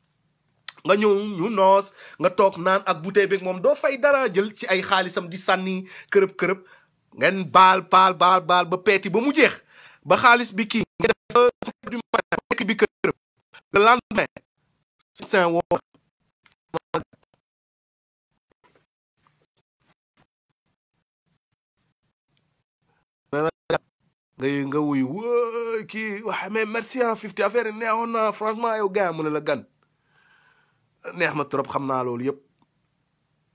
nga ñëw ñu noos nga toog naan ak bouteille beeg moom doo fay dara jël ci ay xaalisam di sànni kërëb ngeen baal ba peeti ba mu jeex ba xaalis bi kii nga def du matin nekk bi kërëb le lendemain c'est woo nga wuyu wóoy kii wax mais merci à 50 affaire yi neexoon na franchement yow gars mu ne la gan neex na trop xam naa loolu yëpp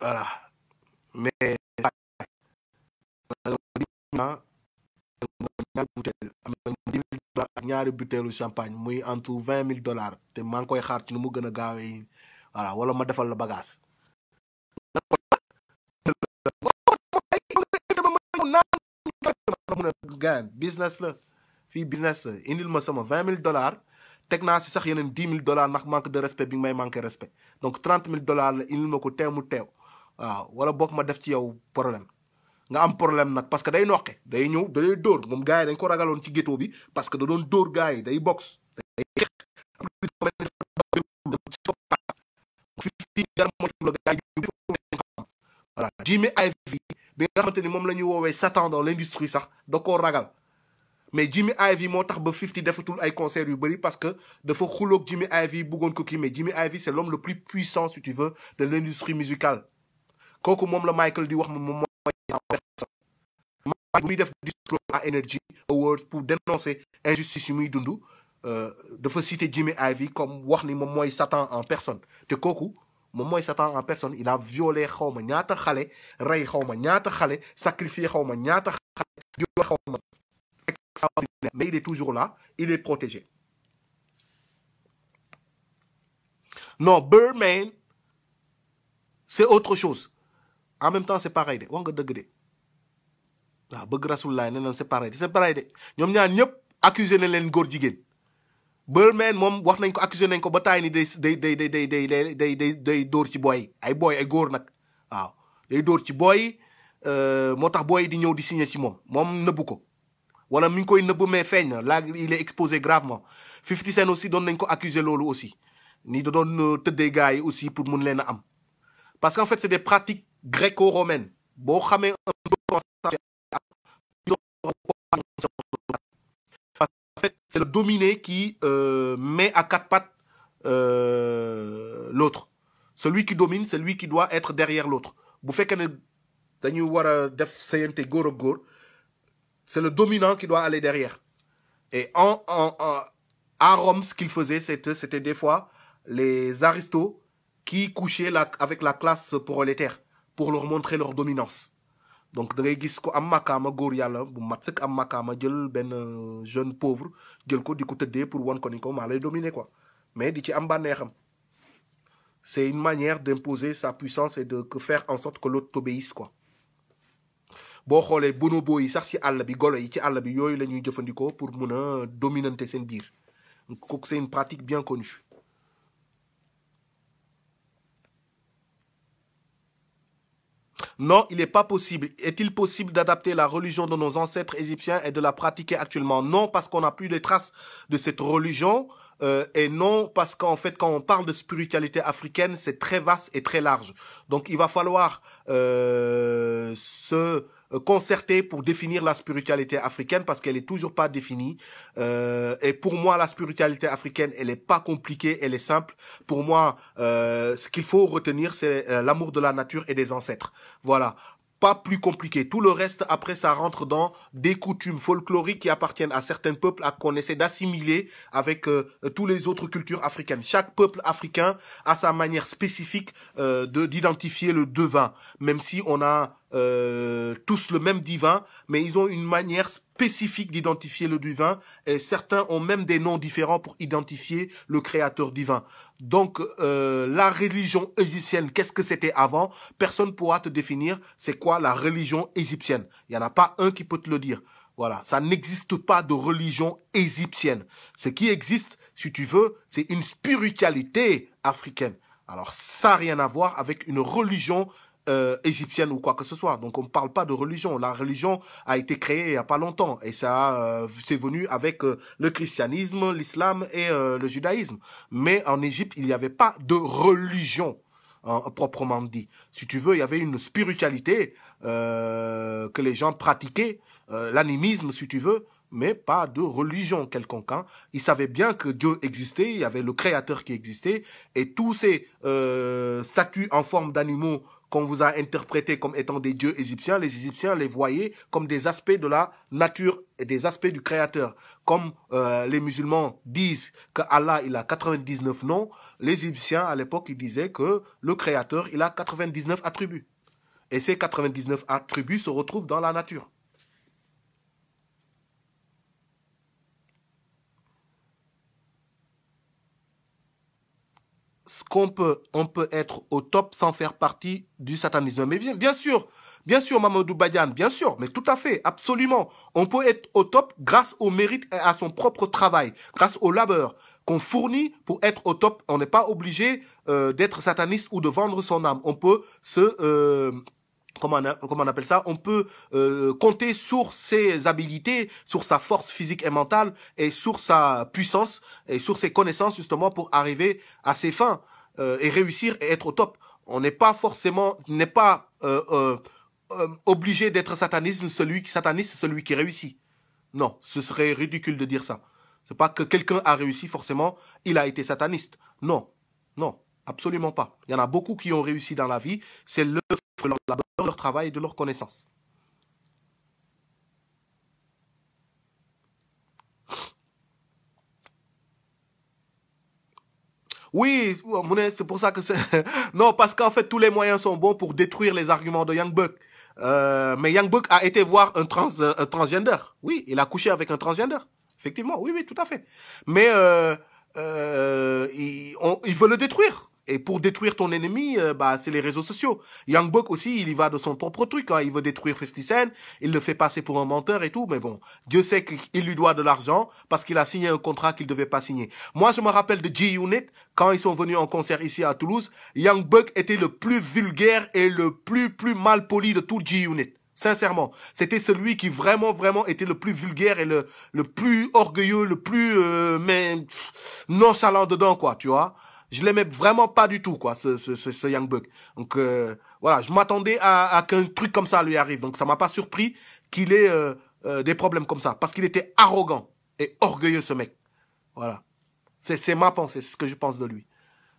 voilà mais ñaari butéelu champagne muy en tout $20,000 te maa ngi koy xaar ci nu mu gën a gaawee voilà wala ma defal la bagage gaan business la fii business la indil ma sama $20,000 teg naa si sax yeneen $10,000 ndax manque de respect bi nga may manqué respect donc $30,000 la indil ma ko teew mu teew waaw wala bokk ma def ci yow problème nga am problème nag parce que day noqe day ñëw da lay dóor moom gars yi dañ ko ragaloon ci ghetto bi parce que da doon dóor gars yi day box day voilà Jimmy Ivy bi nga xamante ni moom la ñuy woowee Satan dans l'industrie sax da koo ragal mais Jimmy Ivy moo tax ba 50 defatul ay concert yu bëri parce que dafa xuloog Jimmy Ivy bëggoon ko kii mais Jimmy Ivy c'est l'homme le plus puissant si tu veux de l'industrie musicale kooku moom la Michael di wax moom mooy bu muy def discours à Energy Awards pour dénoncer injustice yu muy dund dafa citer Jimmy Ivy comme wax ni moom mooy Satan en personne te kooku moom mooy Satan en personne il a violé xawma ñaata xale rey xawma ñaata xale sacrifié xawma ñaata xale violé xawma mais il est toujours là il est protégé non Birdman c'est autre chose en même temps c'est pareil de wax nga dëgg de waaw bëgg Rasulullah ne leen c'est pareil de ñoom ñaar ñëpp accusé nañ leen góor jigéen Birdman moom wax nañ ko accusé nañ ko ba taay ni day dóor ci booy ay góor nag waaw day dóor ci booy moo tax booy di ñëw di signé ci moom nëbbu ko wala mi ngi koy nëbb mais feeñ na là il est exposé gravement 50 Cent aussi doon nañ ko accusé loolu aussi ni da doon tëddee gars yi aussi pour mun leen a am parce qu'en fait c'est des pratiques gréco-romaines boo xamee c'est le dominé qui met à quatre pattes l'autre celui qui domine c'est lui qui doit être derrière l'autre bu fekkee ne dañuy war a def sayante góor ak góor c'est le dominant qui doit aller derrière et à Rome ce qu'il faisait c'était des fois les aristos qui couchaient avec la classe prolétaire pour leur montrer leur dominance donc da ngay gis ko am makaama góor yàlla bu mat sëkk am makaama jël benn jeune pauvre jël ko di ko tëddee pour wan ko ni ko maa lay dominer quoi mais di ci am bànneexam c'est une manière d'imposer sa puissance et de faire en sorte que l'autre t'obéisse quoi boo xoolee bonobo yi sax ci àll bi golo yi ci àll bi yooyu la ñuy jëfandikoo pour mun a dominante seen biir kooku c'est une pratique bien connue. Non, il n'est pas possible. Est-il possible d'adapter la religion de nos ancêtres égyptiens et de la pratiquer actuellement? Non, parce qu'on n'a plus de traces de cette religion. Et non, parce qu'en fait, quand on parle de spiritualité africaine, c'est très vaste et très large. Donc, il va falloir se concerter pour définir la spiritualité africaine parce qu'elle est toujours pas définie. Et pour moi, la spiritualité africaine, elle est pas compliquée, elle est simple. Pour moi, ce qu'il faut retenir, c'est l'amour de la nature et des ancêtres. Voilà. Pas plus compliqué. Tout le reste, après, ça rentre dans des coutumes folkloriques qui appartiennent à certains peuples qu'on essaie d'assimiler avec tous les autres cultures africaines. Chaque peuple africain a sa manière spécifique d'identifier le divin. Même si on a tous le même divin, mais ils ont une manière spécifique d'identifier le divin et certains ont même des noms différents pour identifier le créateur divin. Donc, la religion égyptienne, qu'est-ce que c'était avant? Personne ne pourra te définir c'est quoi la religion égyptienne. Il n'y en a pas un qui peut te le dire. Voilà, ça n'existe pas de religion égyptienne. Ce qui existe, si tu veux, c'est une spiritualité africaine. Alors, ça n'a rien à voir avec une religion égyptienne ou quoi que ce soit. Donc, on ne parle pas de religion. La religion a été créée il n'y a pas longtemps. Et ça, c'est venu avec le christianisme, l'islam et le judaïsme. Mais en Égypte, il n'y avait pas de religion. Proprement dit. Si tu veux, il y avait une spiritualité que les gens pratiquaient, l'animisme si tu veux, mais pas de religion quelconque. Hein. Ils savaient bien que Dieu existait, il y avait le Créateur qui existait, et tous ces statues en forme d'animaux qu'on vous a interprétés comme étant des dieux égyptiens, les Égyptiens les voyaient comme des aspects de la nature et des aspects du Créateur. Comme les musulmans disent que Allah il a 99 noms, les Égyptiens à l'époque ils disaient que le Créateur il a 99 attributs. Et ces 99 attributs se retrouvent dans la nature. On peut être au top sans faire partie du satanisme. Mais bien sûr, Mamadou Badiane, bien sûr, mais tout à fait, absolument. On peut être au top grâce au mérite et à son propre travail, grâce au labeur qu'on fournit pour être au top. On n'est pas obligé d'être sataniste ou de vendre son âme. On peut comment on appelle ça, on peut compter sur ses habilités, sur sa force physique et mentale et sur sa puissance et sur ses connaissances justement pour arriver à ses fins et réussir et être au top. On n'est pas forcément, obligé d'être sataniste, celui qui réussit. Non, ce serait ridicule de dire ça. C'est pas que quelqu'un a réussi forcément, il a été sataniste. Non, non, absolument pas. Il y en a beaucoup qui ont réussi dans la vie, c'est leur labeur, leur travail et de leur connaissance. Oui, c'est pour ça que c'est... Non, parce qu'en fait, tous les moyens sont bons pour détruire les arguments de Young Buck. Mais Young Buck a été voir un transgender. Oui, il a couché avec un transgender. Effectivement, oui, tout à fait. Mais il veut le détruire. Et pour détruire ton ennemi, c'est les réseaux sociaux. Young Buck aussi, il y va de son propre truc. Hein. Il veut détruire 50 Cent, il le fait passer pour un menteur et tout. Mais bon, Dieu sait qu'il lui doit de l'argent parce qu'il a signé un contrat qu'il ne devait pas signer. Moi, je me rappelle de G-Unit, quand ils sont venus en concert ici à Toulouse, Young Buck était le plus vulgaire et le plus mal poli de tout G-Unit. Sincèrement, c'était celui qui vraiment était le plus vulgaire et le plus orgueilleux, le plus nonchalant dedans, quoi, tu vois. Je l'aimais vraiment pas du tout, quoi, ce Young Buck. Donc, voilà, je m'attendais à qu'un truc comme ça lui arrive. Donc, ça m'a pas surpris qu'il ait des problèmes comme ça. Parce qu'il était arrogant et orgueilleux, ce mec. Voilà. C'est ma pensée, c'est ce que je pense de lui.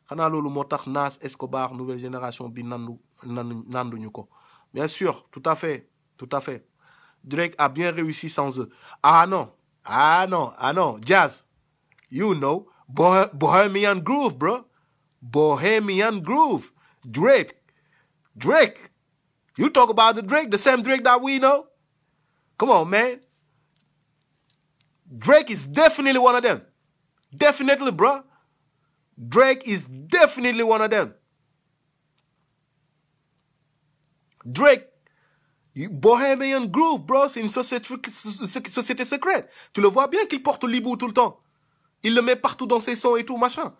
Xana lolu motax Nas Escobar, nouvelle génération, bi nanduñu ko. Bien sûr, tout à fait. Drake a bien réussi sans eux. Ah non. Jazz, you know. Bohemian Groove, bro. Bohemian Groove. Drake. You talk about the same Drake that we know? Come on, man. Drake is definitely one of them. Definitely, bro. Drake is definitely one of them. Drake, Bohemian Groove, bro, c'est une société secrète. Tu le vois bien qu'il porte l'hibou tout le temps. Il le met partout dans ses sons et tout, machin.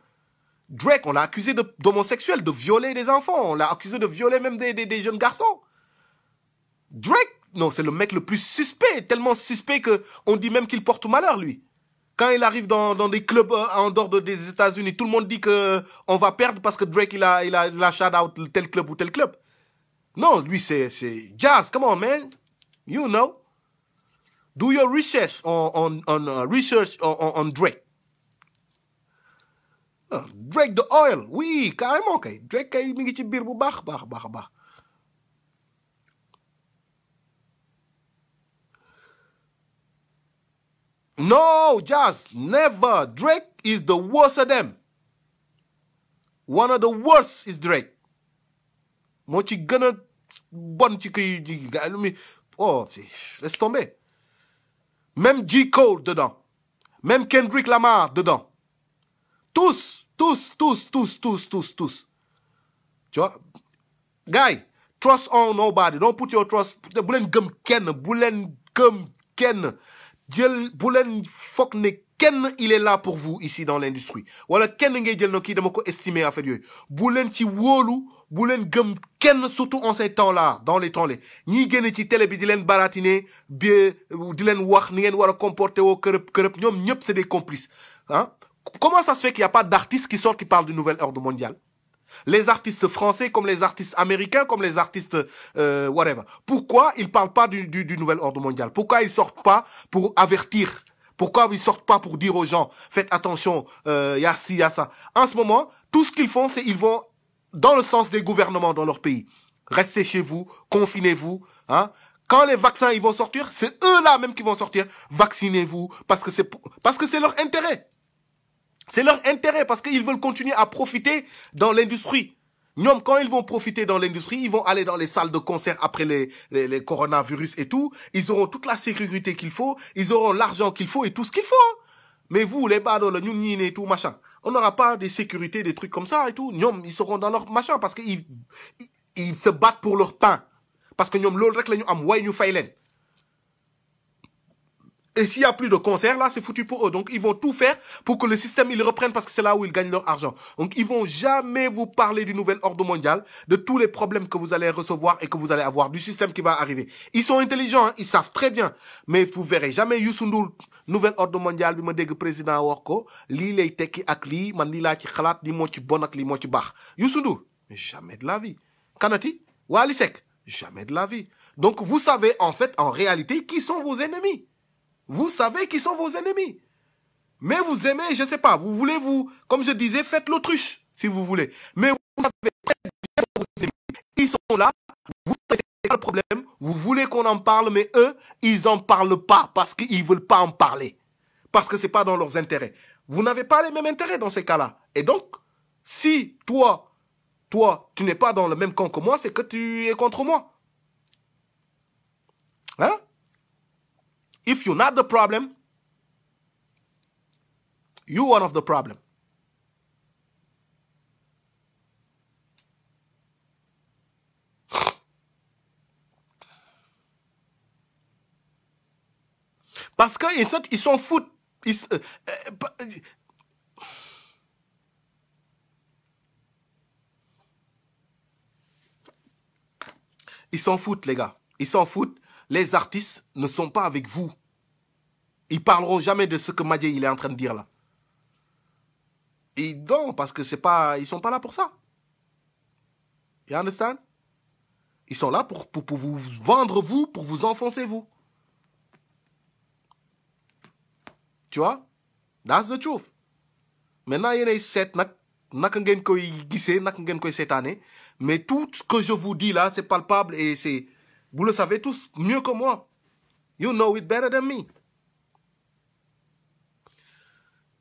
Drake, on l'a accusé d'homosexuel, de violer des enfants. On l'a accusé de violer même des jeunes garçons. Drake, non, c'est le mec le plus suspect. Tellement suspect qu'on dit même qu'il porte malheur, lui. Quand il arrive dans des clubs en dehors des États-Unis, tout le monde dit qu'on va perdre parce que Drake, il a shout out tel club ou tel club. Non, lui, c'est Jazz. Come on, man. You know. Do your research on Drake. Drake the Oil. Oui, carrément, kay. Drake, kay, mi ngi ci biir bu baax. No, Jazz, never. Drake is the worst of them. One of the worst is Drake. Moo ci gën a bon ci kii gars yi laisse tomber. Même J. Cole dedans. Même Kendrick Lamar dedans. Tous. Tu vois? Guy, trust on nobody. Don't put your trust. Bu leen gëm kenn. Bu leen gëm kenn jël bu leen foog ne kenn il est là pour vous ici dans l'industrie wala kenn ngay jël no kii dama ko estimer affaire yooyu bu leen ci wóolu bu leen gëm kenn surtout en ces temps-là dans les temps-là ñiy génn ci télé bi di leen baratiner bi di leen wax ni ngeen war a comporter woo kërëb ñoom ñëpp c'est des complices hein. Comment ça se fait qu'il n'y a pas d'artistes qui sortent qui parlent du nouvel ordre mondial? Les artistes français comme les artistes américains, comme les artistes whatever. Pourquoi ils ne parlent pas du nouvel ordre mondial? Pourquoi ils ne sortent pas pour avertir? Pourquoi ils ne sortent pas pour dire aux gens, faites attention, y a ci, y a ça. En ce moment, tout ce qu'ils font, c'est qu'ils vont dans le sens des gouvernements dans leur pays. Restez chez vous, confinez-vous. Hein? Quand les vaccins ils vont sortir, c'est eux-là même qui vont sortir. Vaccinez-vous parce que c'est leur intérêt. C'est leur intérêt parce qu'ils veulent continuer à profiter dans l'industrie. Ñoom, quand ils vont profiter dans l'industrie, ils vont aller dans les salles de concert après les coronavirus et tout. Ils auront toute la sécurité qu'il faut. Ils auront l'argent qu'il faut et tout ce qu'il faut. Hein. Mais vous, les badoles, nous, ñi et tout, machin. On n'aura pas de sécurité, des trucs comme ça et tout. Ñoom, ils seront dans leur machin parce qu'ils se battent pour leur pain. Parce que ñoom, lool rek la ñu am, way ñu fay leen. Et s'il n'y a plus de concerts, là, c'est foutu pour eux. Donc, ils vont tout faire pour que le système, ils reprenne parce que c'est là où ils gagnent leur argent. Donc, ils vont jamais vous parler du nouvel ordre mondial, de tous les problèmes que vous allez recevoir et que vous allez avoir, du système qui va arriver. Ils sont intelligents, hein, ils savent très bien. Mais vous verrez jamais Youssou Ndour, nouvel ordre mondial, bi ma dégg président wax ko, li lay tekki ak li, man li la ci xalaat, li mo ci bon ak li mo ci baax. Youssou Ndour, mais jamais de la vie. Kanati, Wally Seck, jamais de la vie. Donc, vous savez, en fait, en réalité, qui sont vos ennemis. Vous savez qui sont vos ennemis. Mais vous aimez, je ne sais pas, vous voulez vous, comme je disais, faites l'autruche, si vous voulez. Mais vous savez très bien vos ennemis. Ils sont là, vous savez pas le problème, vous voulez qu'on en parle, mais eux, ils n'en parlent pas parce qu'ils ne veulent pas en parler. Parce que ce n'est pas dans leurs intérêts. Vous n'avez pas les mêmes intérêts dans ces cas-là. Et donc, si toi, tu n'es pas dans le même camp que moi, c'est que tu es contre moi. Hein? If you're not the problem, you're one of the problem. Parce qu'ils s'en foutent. Ils s'en foutent, les gars. Ils s'en foutent. Les artistes ne sont pas avec vous. Ils parleront jamais de ce que Madjé il est en train de dire là. Et non, parce que c'est pas, ils sont pas là pour ça. You understand? Ils sont là pour vous vendre vous, pour vous enfoncer vous. Tu vois? That's the truth. Maintenant, il y a des sept, naka ngeen koy gissé, naka ngeen koy sétané. Mais tout ce que je vous dis là, c'est palpable et c'est, vous le savez tous mieux que moi. You know it better than me.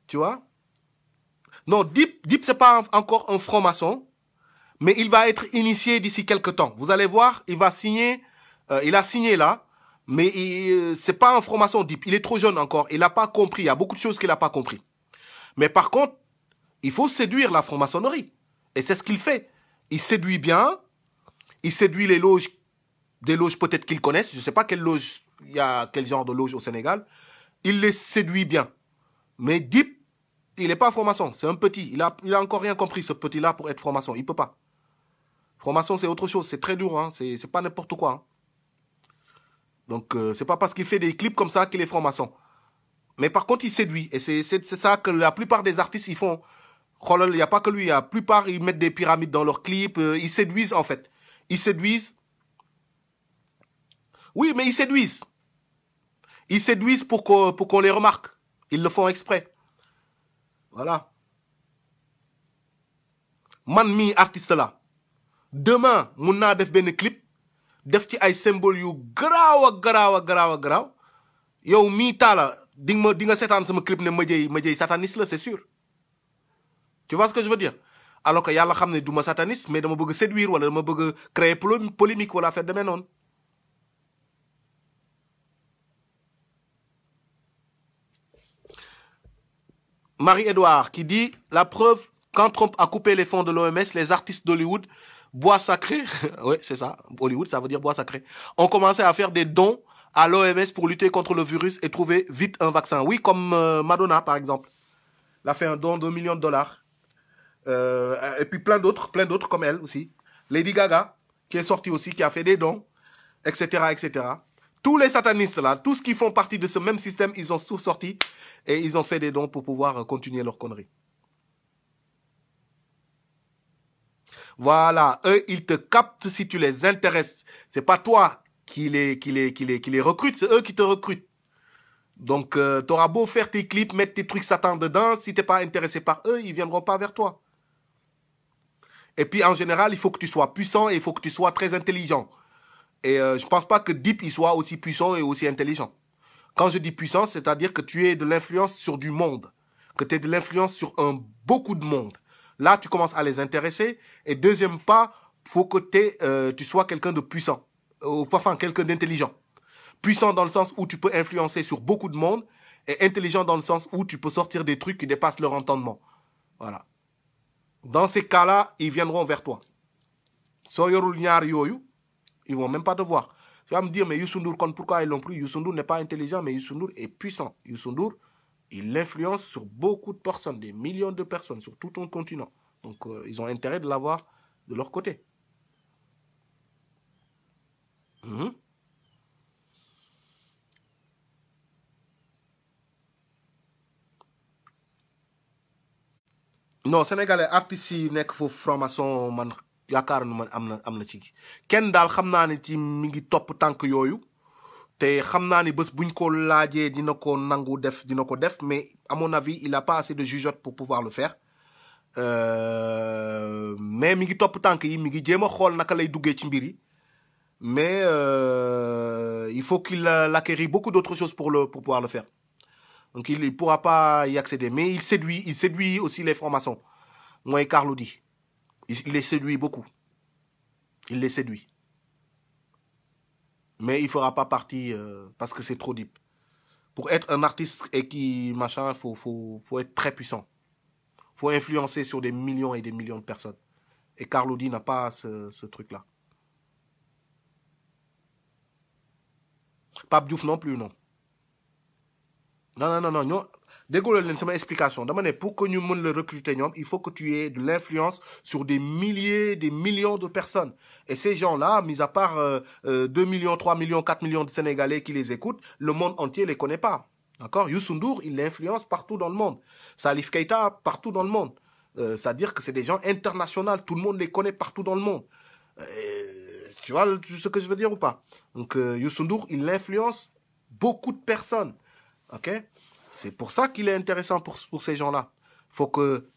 Tu vois? Non, Dip c'est pas encore un franc-maçon, mais il va être initié d'ici quelques temps. Vous allez voir, il va signer, il a signé là, mais c'est pas un franc-maçon Dip. Il est trop jeune encore, il n'a pas compris, il y a beaucoup de choses qu'il n'a pas compris. Mais par contre, il faut séduire la franc-maçonnerie. Et c'est ce qu'il fait. Il séduit bien, il séduit les loges, des loges peut-être qu'ils connaissent, je ne sais pas quelle loge, il y a quel genre de loge au Sénégal. Il les séduit bien. Mais Dip, il n'est pas franc-maçon, c'est un petit. Il a encore rien compris, ce petit-là, pour être franc-maçon. Il ne peut pas. Franc-maçon, c'est autre chose, c'est très dur, hein. C'est pas n'importe quoi. Hein. Donc, c'est pas parce qu'il fait des clips comme ça qu'il est franc-maçon. Mais par contre, il séduit. Et c'est ça que la plupart des artistes, ils font. Il n'y a pas que lui, la plupart, ils mettent des pyramides dans leurs clips. Ils séduisent, en fait. Ils séduisent. Oui, mais ils séduisent. Ils séduisent pour qu'on les remarque. Ils le font exprès. Voilà. Man mi artiste là. Demain, mun naa def ben clip, def ci ay symbole yu graw. Yow mi tala, di nga sétane sama clip ne Madjé sataniste là, c'est sûr. Tu vois ce que je veux dire? Alors que yalla xamné duma sataniste, mais dama bëgg séduire wala dama bëgg créer polémique wala faire de non. Marie-Edouard qui dit la preuve, quand Trump a coupé les fonds de l'OMS, les artistes d'Hollywood, bois sacré, oui c'est ça, Hollywood ça veut dire bois sacré, ont commencé à faire des dons à l'OMS pour lutter contre le virus et trouver vite un vaccin. Oui, comme Madonna, par exemple. Elle a fait un don de $1 million. Et puis plein d'autres comme elle aussi. Lady Gaga, qui est sortie aussi, qui a fait des dons, etc., etc. Tous les satanistes là, tous qui font partie de ce même système, ils ont tous sorti et ils ont fait des dons pour pouvoir continuer leur connerie. Voilà, eux, ils te captent si tu les intéresses. C'est pas toi qui les recrutes, c'est eux qui te recrutent. Donc, tu auras beau faire tes clips, mettre tes trucs Satan dedans, si tu n'es pas intéressé par eux, ils ne viendront pas vers toi. Et puis, en général, il faut que tu sois puissant et il faut que tu sois très intelligent. Et je ne pense pas que Deep il soit aussi puissant et aussi intelligent. Quand je dis puissant, c'est-à-dire que tu aies de l'influence sur du monde, que tu aies de l'influence sur beaucoup de monde. Là, tu commences à les intéresser. Et deuxième pas, il faut que tu sois quelqu'un de puissant, enfin quelqu'un d'intelligent. Puissant dans le sens où tu peux influencer sur beaucoup de monde et intelligent dans le sens où tu peux sortir des trucs qui dépassent leur entendement. Voilà. Dans ces cas-là, ils viendront vers toi. Ils vont même pas te voir. Tu vas me dire, mais Youssou N'Dour, pourquoi ils l'ont pris? Youssou N'Dour n'est pas intelligent, mais Youssou N'Dour est puissant. Youssou N'Dour, il influence sur beaucoup de personnes, des millions de personnes, sur tout un continent. Donc, ils ont intérêt de l'avoir de leur côté. Non, Sénégalais artistes yi nekk foofu franc-maçon man yaakaar nu man am na ci kenn daal xam naa ne ci mi ngi topp tànk yooyu te xam naa ni bés buñ ko laajee dina ko nangu def dina ko def mais à mon avis il a pas assez de jugeote pour pouvoir le faire mais mi ngi topp tànk yi mi ngi jéem a xool naka lay duggee ci mbir yi mais il faut qu'il acquérir beaucoup d'autres choses pour pouvoir le faire. Donc, il ne pourra pas y accéder. Mais il séduit aussi les francs-maçons. Moi et Carlo dit. Il les séduit beaucoup. Il les séduit. Mais il ne fera pas partie parce que c'est trop deep. Pour être un artiste et qui, machin, faut être très puissant. Il faut influencer sur des millions et des millions de personnes. Et Carlo dit n'a pas ce truc-là. Pape Diouf non plus, non. Non. Dégoulez ma explication. Pour que nous le recruter, il faut que tu aies de l'influence sur des milliers, des millions de personnes. Et ces gens-là, mis à part 2 millions, 3 millions, 4 millions de Sénégalais qui les écoutent, le monde entier ne les connaît pas. D'accord? Youssou N'Dour, il l'influence partout dans le monde. Salif Keita, partout dans le monde. C'est-à-dire que c'est des gens internationaux. Tout le monde les connaît partout dans le monde. Tu vois ce que je veux dire ou pas? Donc, Youssou N'Dour, il influence beaucoup de personnes. Ok? C'est pour ça qu'il est intéressant pour ces gens-là. Il faut que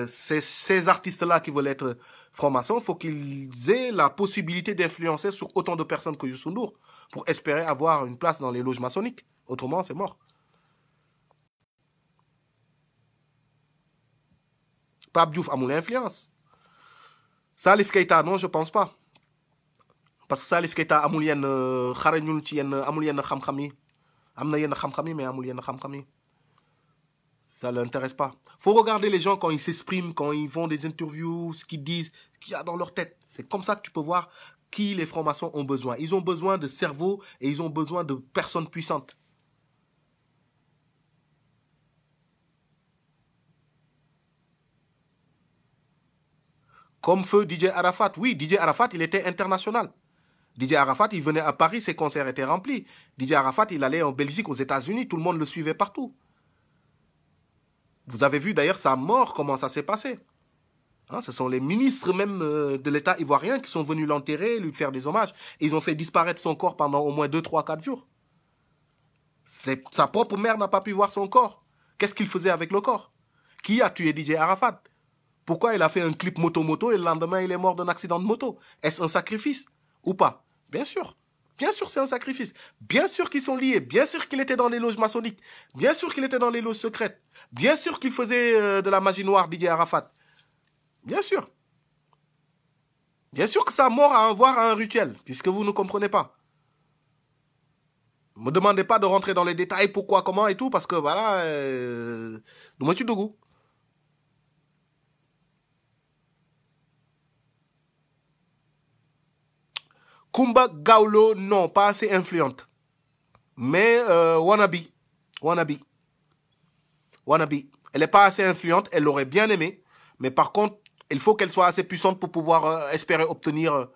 ces artistes-là qui veulent être francs-maçons, il faut qu'ils aient la possibilité d'influencer sur autant de personnes que Youssou N'Dour pour espérer avoir une place dans les loges maçonniques. Autrement, c'est mort. Pape Diouf a mon influence. Salif Keita, non, je pense pas. Parce que Salif Keita amul yenn xarañul ci yenn amul yenn xam-xam yi. Amna yenn xam-xam yi mais amul yenn xam-xam yi. Ça ne l'intéresse pas. Faut regarder les gens quand ils s'expriment, quand ils font des interviews, ce qu'ils disent, ce qu'il y a dans leur tête. C'est comme ça que tu peux voir qui les francs-maçons ont besoin. Ils ont besoin de cerveau et ils ont besoin de personnes puissantes. Comme feu DJ Arafat. Oui, DJ Arafat, il était international. DJ Arafat, il venait à Paris, ses concerts étaient remplis. DJ Arafat, il allait en Belgique, aux États-Unis, tout le monde le suivait partout. Vous avez vu d'ailleurs sa mort, comment ça s'est passé. Hein, ce sont les ministres même de l'État ivoirien qui sont venus l'enterrer, lui faire des hommages. Et ils ont fait disparaître son corps pendant au moins 2, 3, 4 jours. Sa propre mère n'a pas pu voir son corps. Qu'est-ce qu'il faisait avec le corps? Qui a tué DJ Arafat? Pourquoi il a fait un clip moto-moto et le lendemain il est mort d'un accident de moto? Est-ce un sacrifice ou pas? Bien sûr. Bien sûr, c'est un sacrifice. Bien sûr qu'ils sont liés. Bien sûr qu'il était dans les loges maçonniques. Bien sûr qu'il était dans les loges secrètes. Bien sûr qu'il faisait de la magie noire, DJ Arafat. Bien sûr. Bien sûr que sa mort a à voir un rituel, puisque vous ne comprenez pas. Ne me demandez pas de rentrer dans les détails, pourquoi, comment et tout, parce que voilà, Kumba Gawlo, non, pas assez influente. Mais wannabe. Elle n'est pas assez influente, elle l'aurait bien aimé, mais par contre, il faut qu'elle soit assez puissante pour pouvoir espérer obtenir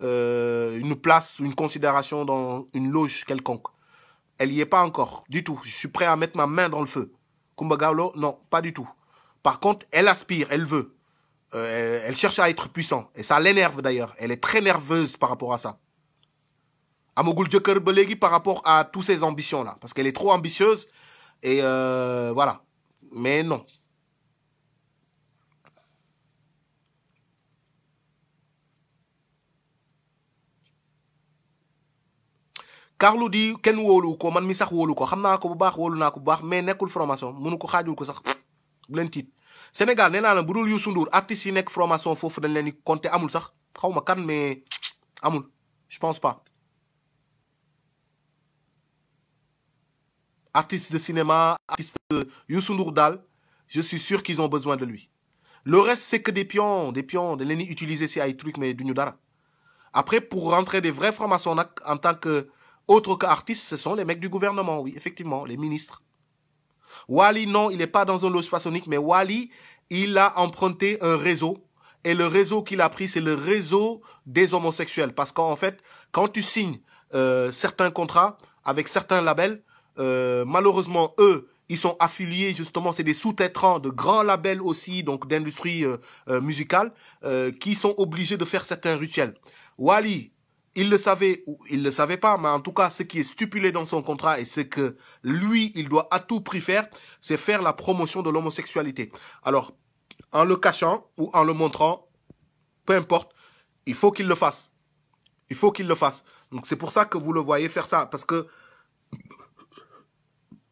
une place ou une considération dans une loge quelconque. Elle n'y est pas encore, du tout. Je suis prêt à mettre ma main dans le feu. Coumba Gawlo, non, pas du tout. Par contre, elle aspire, elle veut. Elle cherche à être puissant. Et ça l'énerve d'ailleurs. Elle est très nerveuse par rapport à ça. Amogul Jëkkër ba léegi par rapport à toutes ces ambitions-là. Parce qu'elle est trop ambitieuse. Et voilà. Mais non. Carlou di kenn wóolu ko man mi sax wóolu ko xam naa ko bu baax wóolu naa ko bu baax mais nekkul formation mënu ko xaajul ko sax bu leen tiit Sénégal nee naa la bu dul Youssou Ndour artistes yi nekk formation foofu dañ leen di compter amul sax xaw ma kan mais amul je pense pas. Artistes de cinéma, artistes de Youssou Ndour daal je suis sûr qu'ils ont besoin de lui. Le reste c'est que des pions dañ leen di utiliser si ay trucs mais duñu dara. Après pour rentrer des vrais francs-maçons nag en tant que autres qu'artistes, ce sont les mecs du gouvernement, oui, effectivement, les ministres. Wally, non, il n'est pas dans un loge maçonnique, mais Wally, il a emprunté un réseau. Et le réseau qu'il a pris, c'est le réseau des homosexuels. Parce qu'en fait, quand tu signes certains contrats avec certains labels, malheureusement, eux, ils sont affiliés, justement, c'est des sous-traitants de grands labels aussi, donc d'industrie musicale, qui sont obligés de faire certains rituels. Wally, il le savait ou il le savait pas, mais en tout cas, ce qui est stipulé dans son contrat et ce que lui, il doit à tout prix faire, c'est faire la promotion de l'homosexualité. Alors, en le cachant ou en le montrant, peu importe, il faut qu'il le fasse. Il faut qu'il le fasse. Donc, c'est pour ça que vous le voyez faire ça, parce que,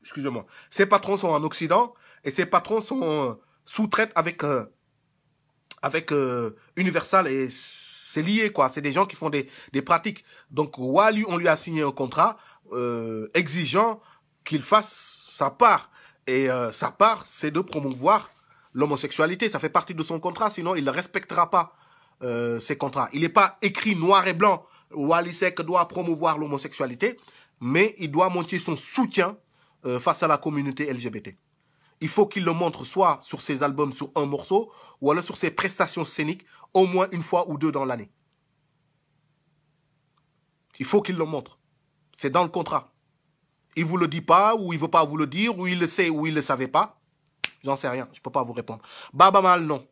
excusez-moi, ses patrons sont en Occident et ses patrons sont sous-traitent avec Universal et c'est lié, quoi. C'est des gens qui font des pratiques. Donc, Wally, on lui a signé un contrat exigeant qu'il fasse sa part. Et sa part, c'est de promouvoir l'homosexualité. Ça fait partie de son contrat, sinon il ne respectera pas ses contrats. Il n'est pas écrit noir et blanc. Wally Seck doit promouvoir l'homosexualité, mais il doit montrer son soutien face à la communauté LGBT. Il faut qu'il le montre soit sur ses albums, sur un morceau, ou alors sur ses prestations scéniques, au moins une fois ou deux dans l'année. Il faut qu'il le montre. C'est dans le contrat. Il ne vous le dit pas, ou il ne veut pas vous le dire, ou il le sait, ou il ne le savait pas. J'en sais rien, je ne peux pas vous répondre. Baba Mal, non.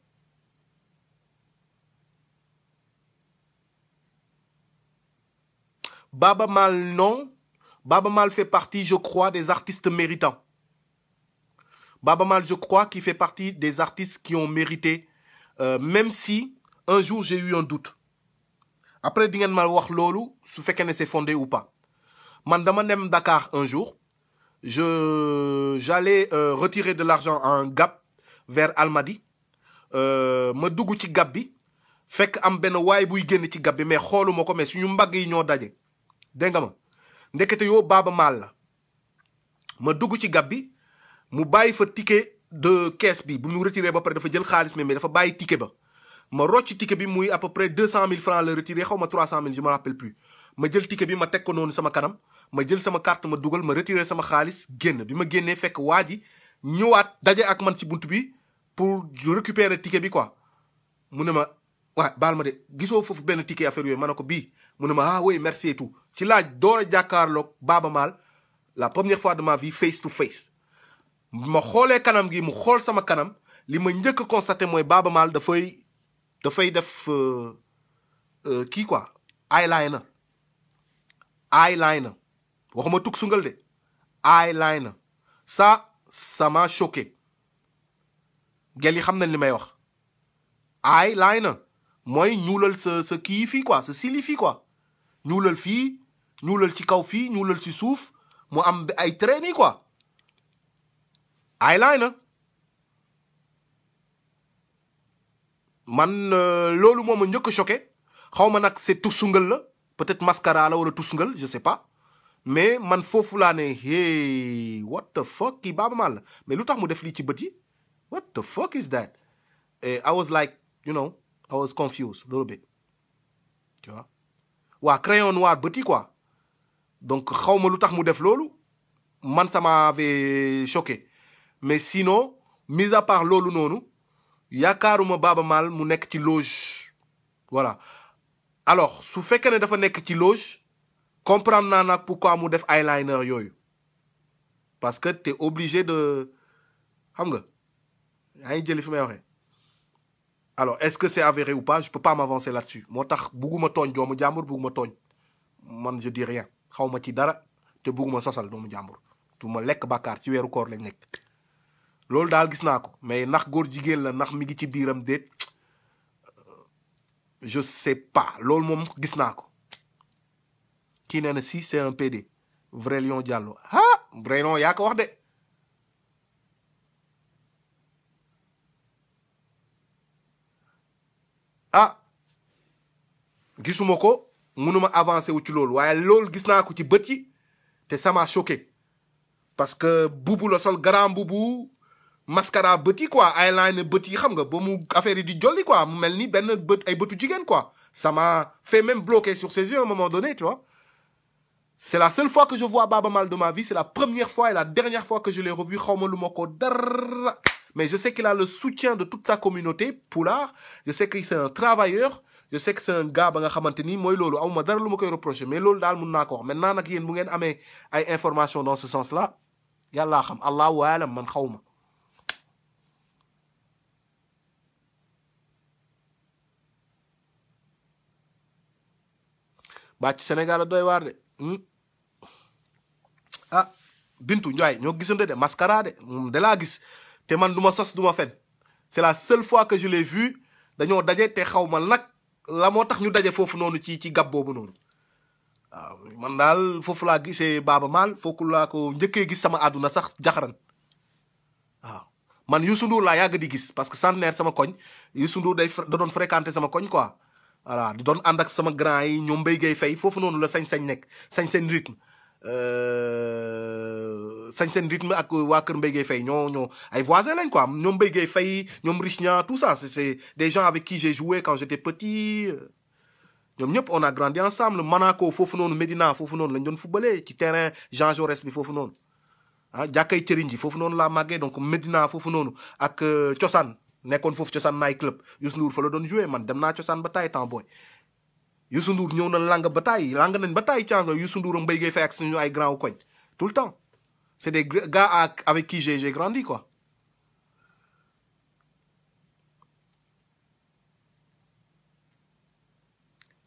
Baba Mal, non. Baba Mal fait partie, je crois, des artistes méritants. Baba Mal, je crois qu'il fait partie des artistes qui ont mérité, même si un jour j'ai eu un doute. Après, di ngeen ma wax loolu su fekkee ne c'est fondé ou pas. Man dama dem Dakar un jour, j'allais retirer de l'argent à un Gap vers Almadies. Ma dugg ci Gap bi, fekk am benn waay buy génn ci Gap bi mais xooluma ko mais suñu mbagg yi ñoo daje. Dégg nga ma ndekete yoo Baba Mal la. Ma dugg ci Gap bi. mu bàyyi fa ticket de caisse bi bu mu retiré ba pare dafa jël xaalis mais dafa bàyyi ticket ba ma rocc ticket bi muy à peu près 200 000 francs le retiré xaw ma 300 000 je me rappelle plus ma jël ticket bi ma teg ko noonu sama kanam ma jël sama carte ma dugal ma retiré sama xaalis génn bi ma génnee fekk waa ji ñëwaat daje ak man ci buntu bi pour récupérer ticket bi quoi mu ne ma waaw baal ma de gisoo foofu benn ticket affaire yooyu ma ne ko bii mu ne ma ah oui merci et tout ci laaj door a jàkkaarloog Baba Mal la première fois de ma vie face to face. Ma xoolee kanam gi mu xool sama kanam li ma njëkk a constaté mooy Baba Mal dafay def kii quoi eyeliner waxuma tuk sungal de eyeliner ça m'a choqué gel yi xam nañ li may wax eyeliner mooy ñuulal sa kii fii quoi sa sili fii quoi ñuulal fii ñuulal ci kaw fii ñuulal ci suuf mu am ay traits nii quoi eyeliner man loolu moo ma njëkk a choqué xaw ma nag c'est tussungal la peut-être mascara la wala tussungal je sais pas mais man foofu laa ne hey what the fuck kii Baba Mal la mais lu tax mu def lii ci bët yi what the fuck is that I was like you know I was confused a little bit tu vois waa crayon noir bët yi quoi donc xawma lu tax mu def loolu man ça m'avait choqué mais sinon mis à part loolu noonu yaakaaruma Baaba Maal mu nekk ci loge voilà alors su fekkee ne dafa nekk ci loge comprendre naa nag pourquoi mu def eyeliner yooyu parce que t'es obligé de xam nga yaa ngi jëli fi may waxee alors est-ce que c'est avéré ou pas je peux pas m'avancer là-dessus moo tax bugguma tooñ doomu jàmbur bugguma tooñ man je dis rien xawma ci dara te bugguma sosal doomu jàmbur du ma lekk bàkkaar ci weeru koor lañ nekk loolu daal gis naa ko mais ndax góor jigéen la ndax mi ngi ci biiram déet je sais pas loolu moom gis naa ko kii nee na si c'est un PD vrai Lion Diallo ah vrai non yaa ko wax de ah gisuma ko mënuma avancer wu ci loolu waaye loolu gis naa ko ci bët yi te ça m'a choqué parce que buubu la sol grand buubu mascara bët yi quoi eyeliner bët yi xam nga ba mu affaire yi di jolli quoi mu mel ni benn bët ay bëtu jigéen quoi ça m'a fait même bloquer sur ses yeux à un moment donné tu vois c'est la seule fois que je vois Baaba Maal de ma vie c'est la première fois et la dernière fois que je l'ai revu xawma lu ma ko dara mais je sais qu'il a le soutien de toute sa communauté Pulaar je sais que c'est un travailleur je sais que c'est un gars ba nga xamante ni mooy loolu amuma dara lu ma koy reprocher mais loolu daal mun naa ko wax maintenant nag yéen bu ngeen amee ay informations dans ce sens là yàllaa xam allahu alam man xaw ma baa ci Sénégal a doy waar de ah Bintu Ndiaye ñoo gisante de mascara de moom da laa gis te man du ma sos du ma fen c'est la seule fois que je l'ai vu dañoo daje te xaw ma nag la moo tax ñu daje foofu noonu ci gab boobu noonu waaw man daal foofu laa gisee Baaba Maal foofu laa ko njëkkee gis sama àdduna sax jaxaran waaw man Youssou Ndour laa yàgg di gis parce que centenaire sama koñ Youssou Ndour da doon fréquenter sama koñ quoi voilà di doon ànd ak sama grand yi ñoom Mbaye Gueye Faye foofu noonu la sañ-sañ nekk sañ-sañ rythme sañ-sañ rythme ak waa kër Mbaye Gueye Faye ñoo ay voisins lañ quoi ñoom Mbaye Gueye Faye ñoom Richnia tout ça c'est des gens avec qui j'ai joué quand j'étais petit ñoom ñëpp on a grandi ensemble Monaco foofu noonu Médina foofu noonu lañ doon footballé ci terrain Jean Jaurès bi foofu noonu ah jàkkay cëriñ ji foofu noonu laa màggee donc Médina foofu noonu ak Cosaan nekkoon foofu Cosaan night club Youssou Ndour fa la doon joué man dem naa Cosaan ba taay temps booy Youssou Ndour ñëw na lang ba taay lang nañ ba taay chance Youssou Ndour Mbaye Gueye Faye ak suñu ay grand koñ tout le temps c'est des gars avec qui j'ai grandi quoi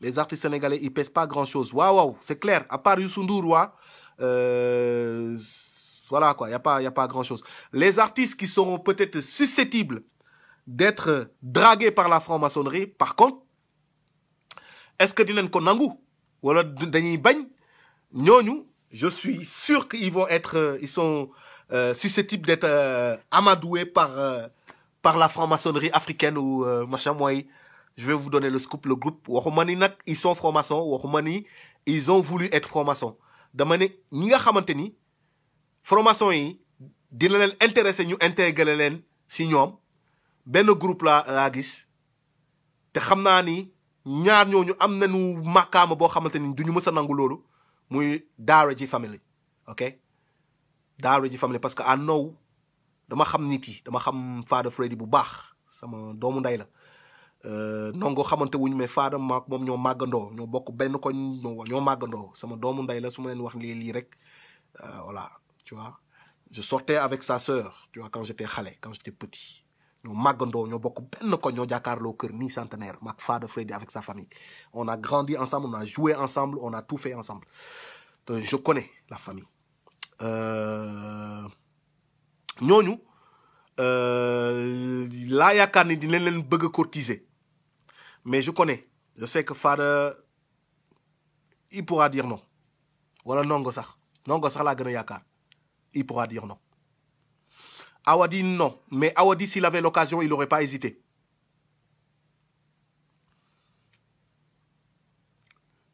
les artistes sénégalais ils pèsent pas grand chose waaw c'est clair à part Youssou Ndour waa voilà quoi y a pas grand chose les artistes qui seront peut-être susceptibles d'être dragués par la franc-maçonnerie par contre est-ce que dinañ ko nangu wala dañuy bañ ñooñu je suis sûr qu'ils vont être ils sont susceptibles d'être amadoués par la franc-maçonnerie africaine ou machin mooy je vais vous donner le scoop le groupe waxuma ni nag ils sont francs-maçons waxuma ni ils ont voulu être francs-maçons dama ne ñi nga xamante ni francs-maçons yi dina leen intéressé ñu intégrer leen si ñoom benn groupe laa gis te xam naa ni ñaar ñooñu am nañu màkkaama boo xamante ni duñu mës a nangu loolu muy Daara J Family ok Daara J Family parce que I know dama xam nit yi dama xam Fada Freddy bu baax sama doomu ndey la nongo xamante wuñu mais Fada maak moom ñoo màggandoo ñoo bokk benn koñ ñoo màggandoo sama doomu ndey la su ma leen wax lii rek voilà tu vois je sortais avec sa sœur tu vois quand j'étais petit ñoo màggandoo ñoo bokk benn koñ ñoo jàkkaarloo kër nii centenaire maak Fada Freddy avec sa famille on a grandi ensemble on a joué ensemble on a tout fait ensemble donc je connais la famille ñooñu laa yaakaar ni dinañ leen bëgg a courtiser mais je sais que Fada il pourra dire non wala nongo sax laa gën a yaakaar il pourra dire non Awadi non mais Awadi s'il avait l'occasion il aurait pas hésité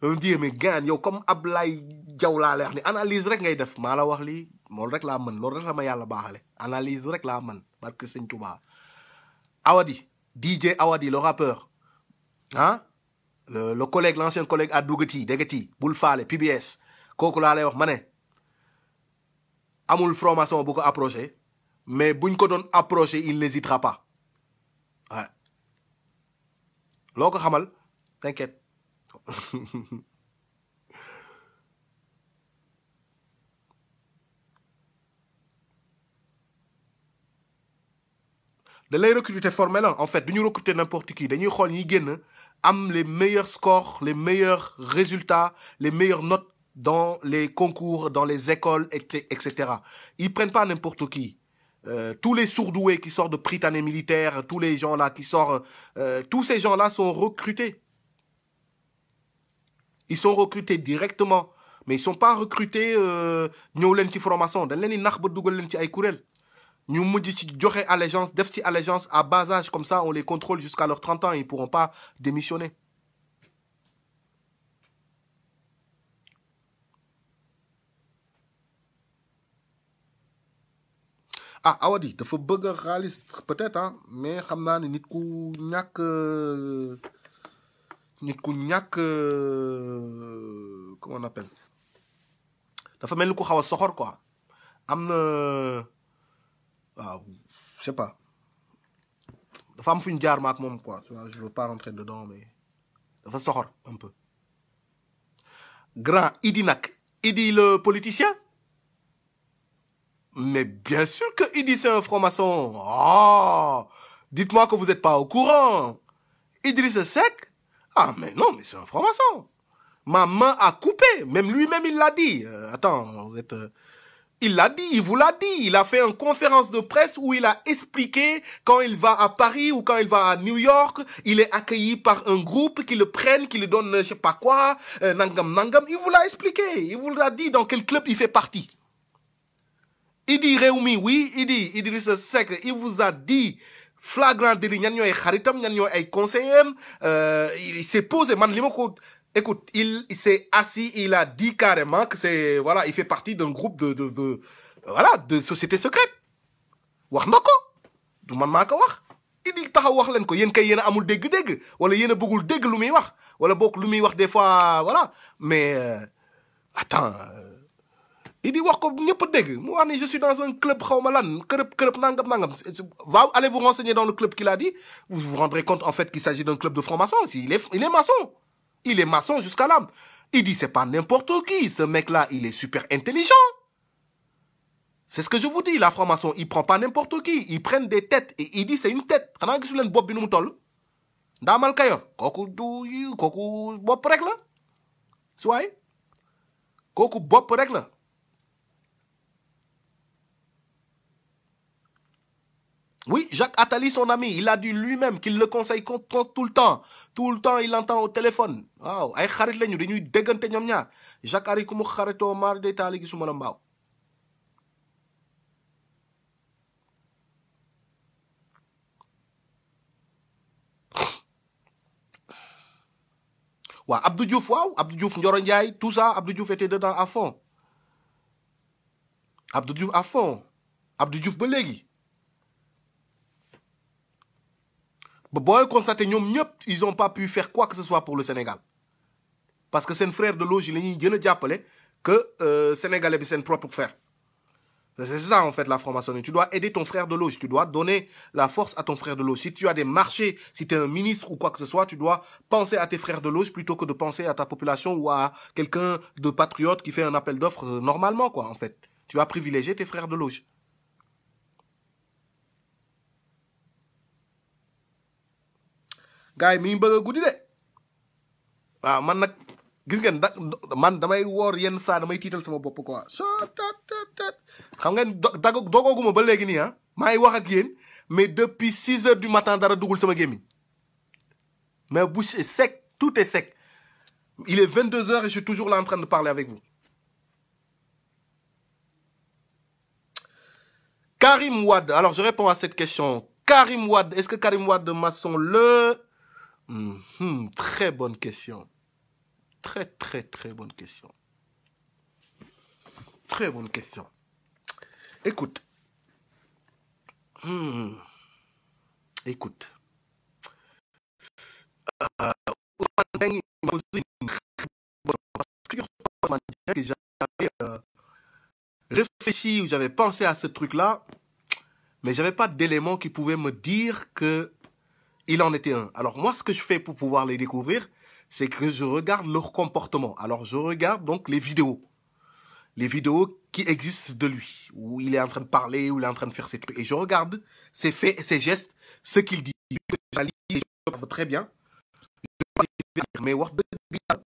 me dire mais gaan yow comme Ablaye Diaw laa lay wax ni analyse rek ngay def maa la wax lii loolu rek laa mën loolu rek la ma yàlla baaxale analyse rek laa mën parce que Sëñ Tuubaa Awadi DJ Awadi le rappeur ah le collègue l'ancien collègue à Dugati Degati bul faale PBS kooku laa lay wax ma ne amul franc-maçon bu ko approché mais buñ ko doon approché il n'hésitera pas ouais loo ko xamal t'inquiète de lay recruter formellement en fait du ñu recruter n'importe qui dañuy xool ñi génn am les meilleurs scores les meilleurs résultats les meilleures notes dans les concours dans les écoles etc. Ils prennent pas n'importe qui. Tous les sourdoués qui sortent de Prytanée militaire, tous les gens là qui sortent, tous ces gens là sont recrutés. Ils sont recrutés directement, mais ils sont pas recrutés ñëw leen ci formation dañ leen di nax ba dugal leen ci ay kuréel ñu mujj ci joxe allégeance def ci allégeance à bas âge comme ça on les contrôle jusqu'à leurs 30 ans ils pourront pas démissionner. Ah Awadi dafa bëgg xaalis peut-être hein mais xam naa ne nit ku ñàkk comment on appelle dafa mel ni ku xaw a soxor quoi am na waaw je sais pas dafa am fu ñu jaar ma ak moom quoi tu vois je veux pas rentrer dedans mais dafa soxor un peu grand Idi nag Idi le politicien. Mais bien sûr que Idi c'est un franc-maçon. Oh, dites-moi que vous n'êtes pas au courant. Idriss Seck, ah mais non, mais c'est un franc-maçon. Ma main a coupé, même lui-même il l'a dit. Attends, vous êtes... il l'a dit, il vous l'a dit. Il a fait une conférence de presse où il a expliqué quand il va à Paris ou quand il va à New York, il est accueilli par un groupe qui le prennent, qui lui donne je sais pas quoi, nangam nangam. Il vous l'a expliqué, il vous l'a dit dans quel club il fait partie. Idi Réumi, oui, Idriss Seck, il vous a dit flagrant délit, ñan ñooy xaritam, ñan ñooy ay conseillers, il s'est posé, man li ma ko, écoute, il s'est assis, il a dit carrément que c'est, voilà, il fait partie d'un groupe voilà, de société secrète. Wax na ko, du man maa ko wax. Idi taxaw wax leen ko, yéen kay yéen a amul dégg-dégg, wala yéen a bëggul dégg lu muy wax, wala bokk lu muy wax des fois, voilà, mais, attends, il dit wax ko ñëpp dégg mu wax ni je suis dans un club xawma lan club nangam nangam allez vous renseigner dans le club qu'il a dit vous vous rendrez compte en fait qu'il s'agit d'un club de francs-maçons. Il est maçon, il est maçon jusqu'à l'âme. Il dit c'est pas n'importe qui, ce mec là il est super intelligent. C'est ce que je vous dis, la franc-maçon il prend pas n'importe qui, ils prennent des têtes et il dit c'est une tête. Xanaa gisu leen bopp bi nu mu toll ndaamal kayor kooku bopp rek la suwaay kooku bopp rek la. Oui, Jacques Attali, son ami, il a dit lui-même qu'il le conseille tout le temps. Tout le temps, il l'entend au téléphone. Waaw, ay xarit lañu dañuy déggante ñoom ñaar. Jacques Ari ku mu xaritoo maar de taali gisuma la mbaaw. Waaw, Abdou Diouf, Ndioro Ndiaye, tout ça, Abdou Diouf était dedans à fond. Abdou Diouf à fond. Abdou Diouf ba léegi. Bon, constater ils n'ont pas pu faire quoi que ce soit pour le Sénégal. Parce que c'est un frère de loge, il est appelé que Sénégalais c'est un propre frère. C'est ça en fait la franc-maçonnerie. Tu dois aider ton frère de loge, tu dois donner la force à ton frère de loge. Si tu as des marchés, si tu es un ministre ou quoi que ce soit, tu dois penser à tes frères de loge plutôt que de penser à ta population ou à quelqu'un de patriote qui fait un appel d'offres normalement quoi en fait. Tu vas privilégier tes frères de loge. gars yi mi ngi bëgg a guddi de waaw man nag gis ngeen man damay woor yenn saa damay tiital sama bopp quoi xam ngeen dogooguma ba léegi nii ah maa ngi wax ak yéen mais depuis 6 heures du matin dara dugul sama gémmiñ mais bouche est sec tout est sec il est 22 heures et je suis toujours là en train de parler avec vous. Karim Wade, alors je réponds à cette question. Karim Wade, est-ce que Karim Wade maçon très bonne question. Très bonne question. Très bonne question. Écoute. Écoute. Ousmane Dieng m'a posé une très bonne question. réfléchi, j'avais pensé à ce truc-là, mais j'avais pas d'éléments qui pouvaient me dire que il en était un. Alors moi, ce que je fais pour pouvoir les découvrir, c'est que je regarde leur comportement. Alors je regarde donc les vidéos qui existent de lui, où il est en train de parler, où il est en train de faire ses trucs. Et je regarde ses faits et ses gestes, ce qu'il dit. Je lis, je parle très bien. Mais wax dëgg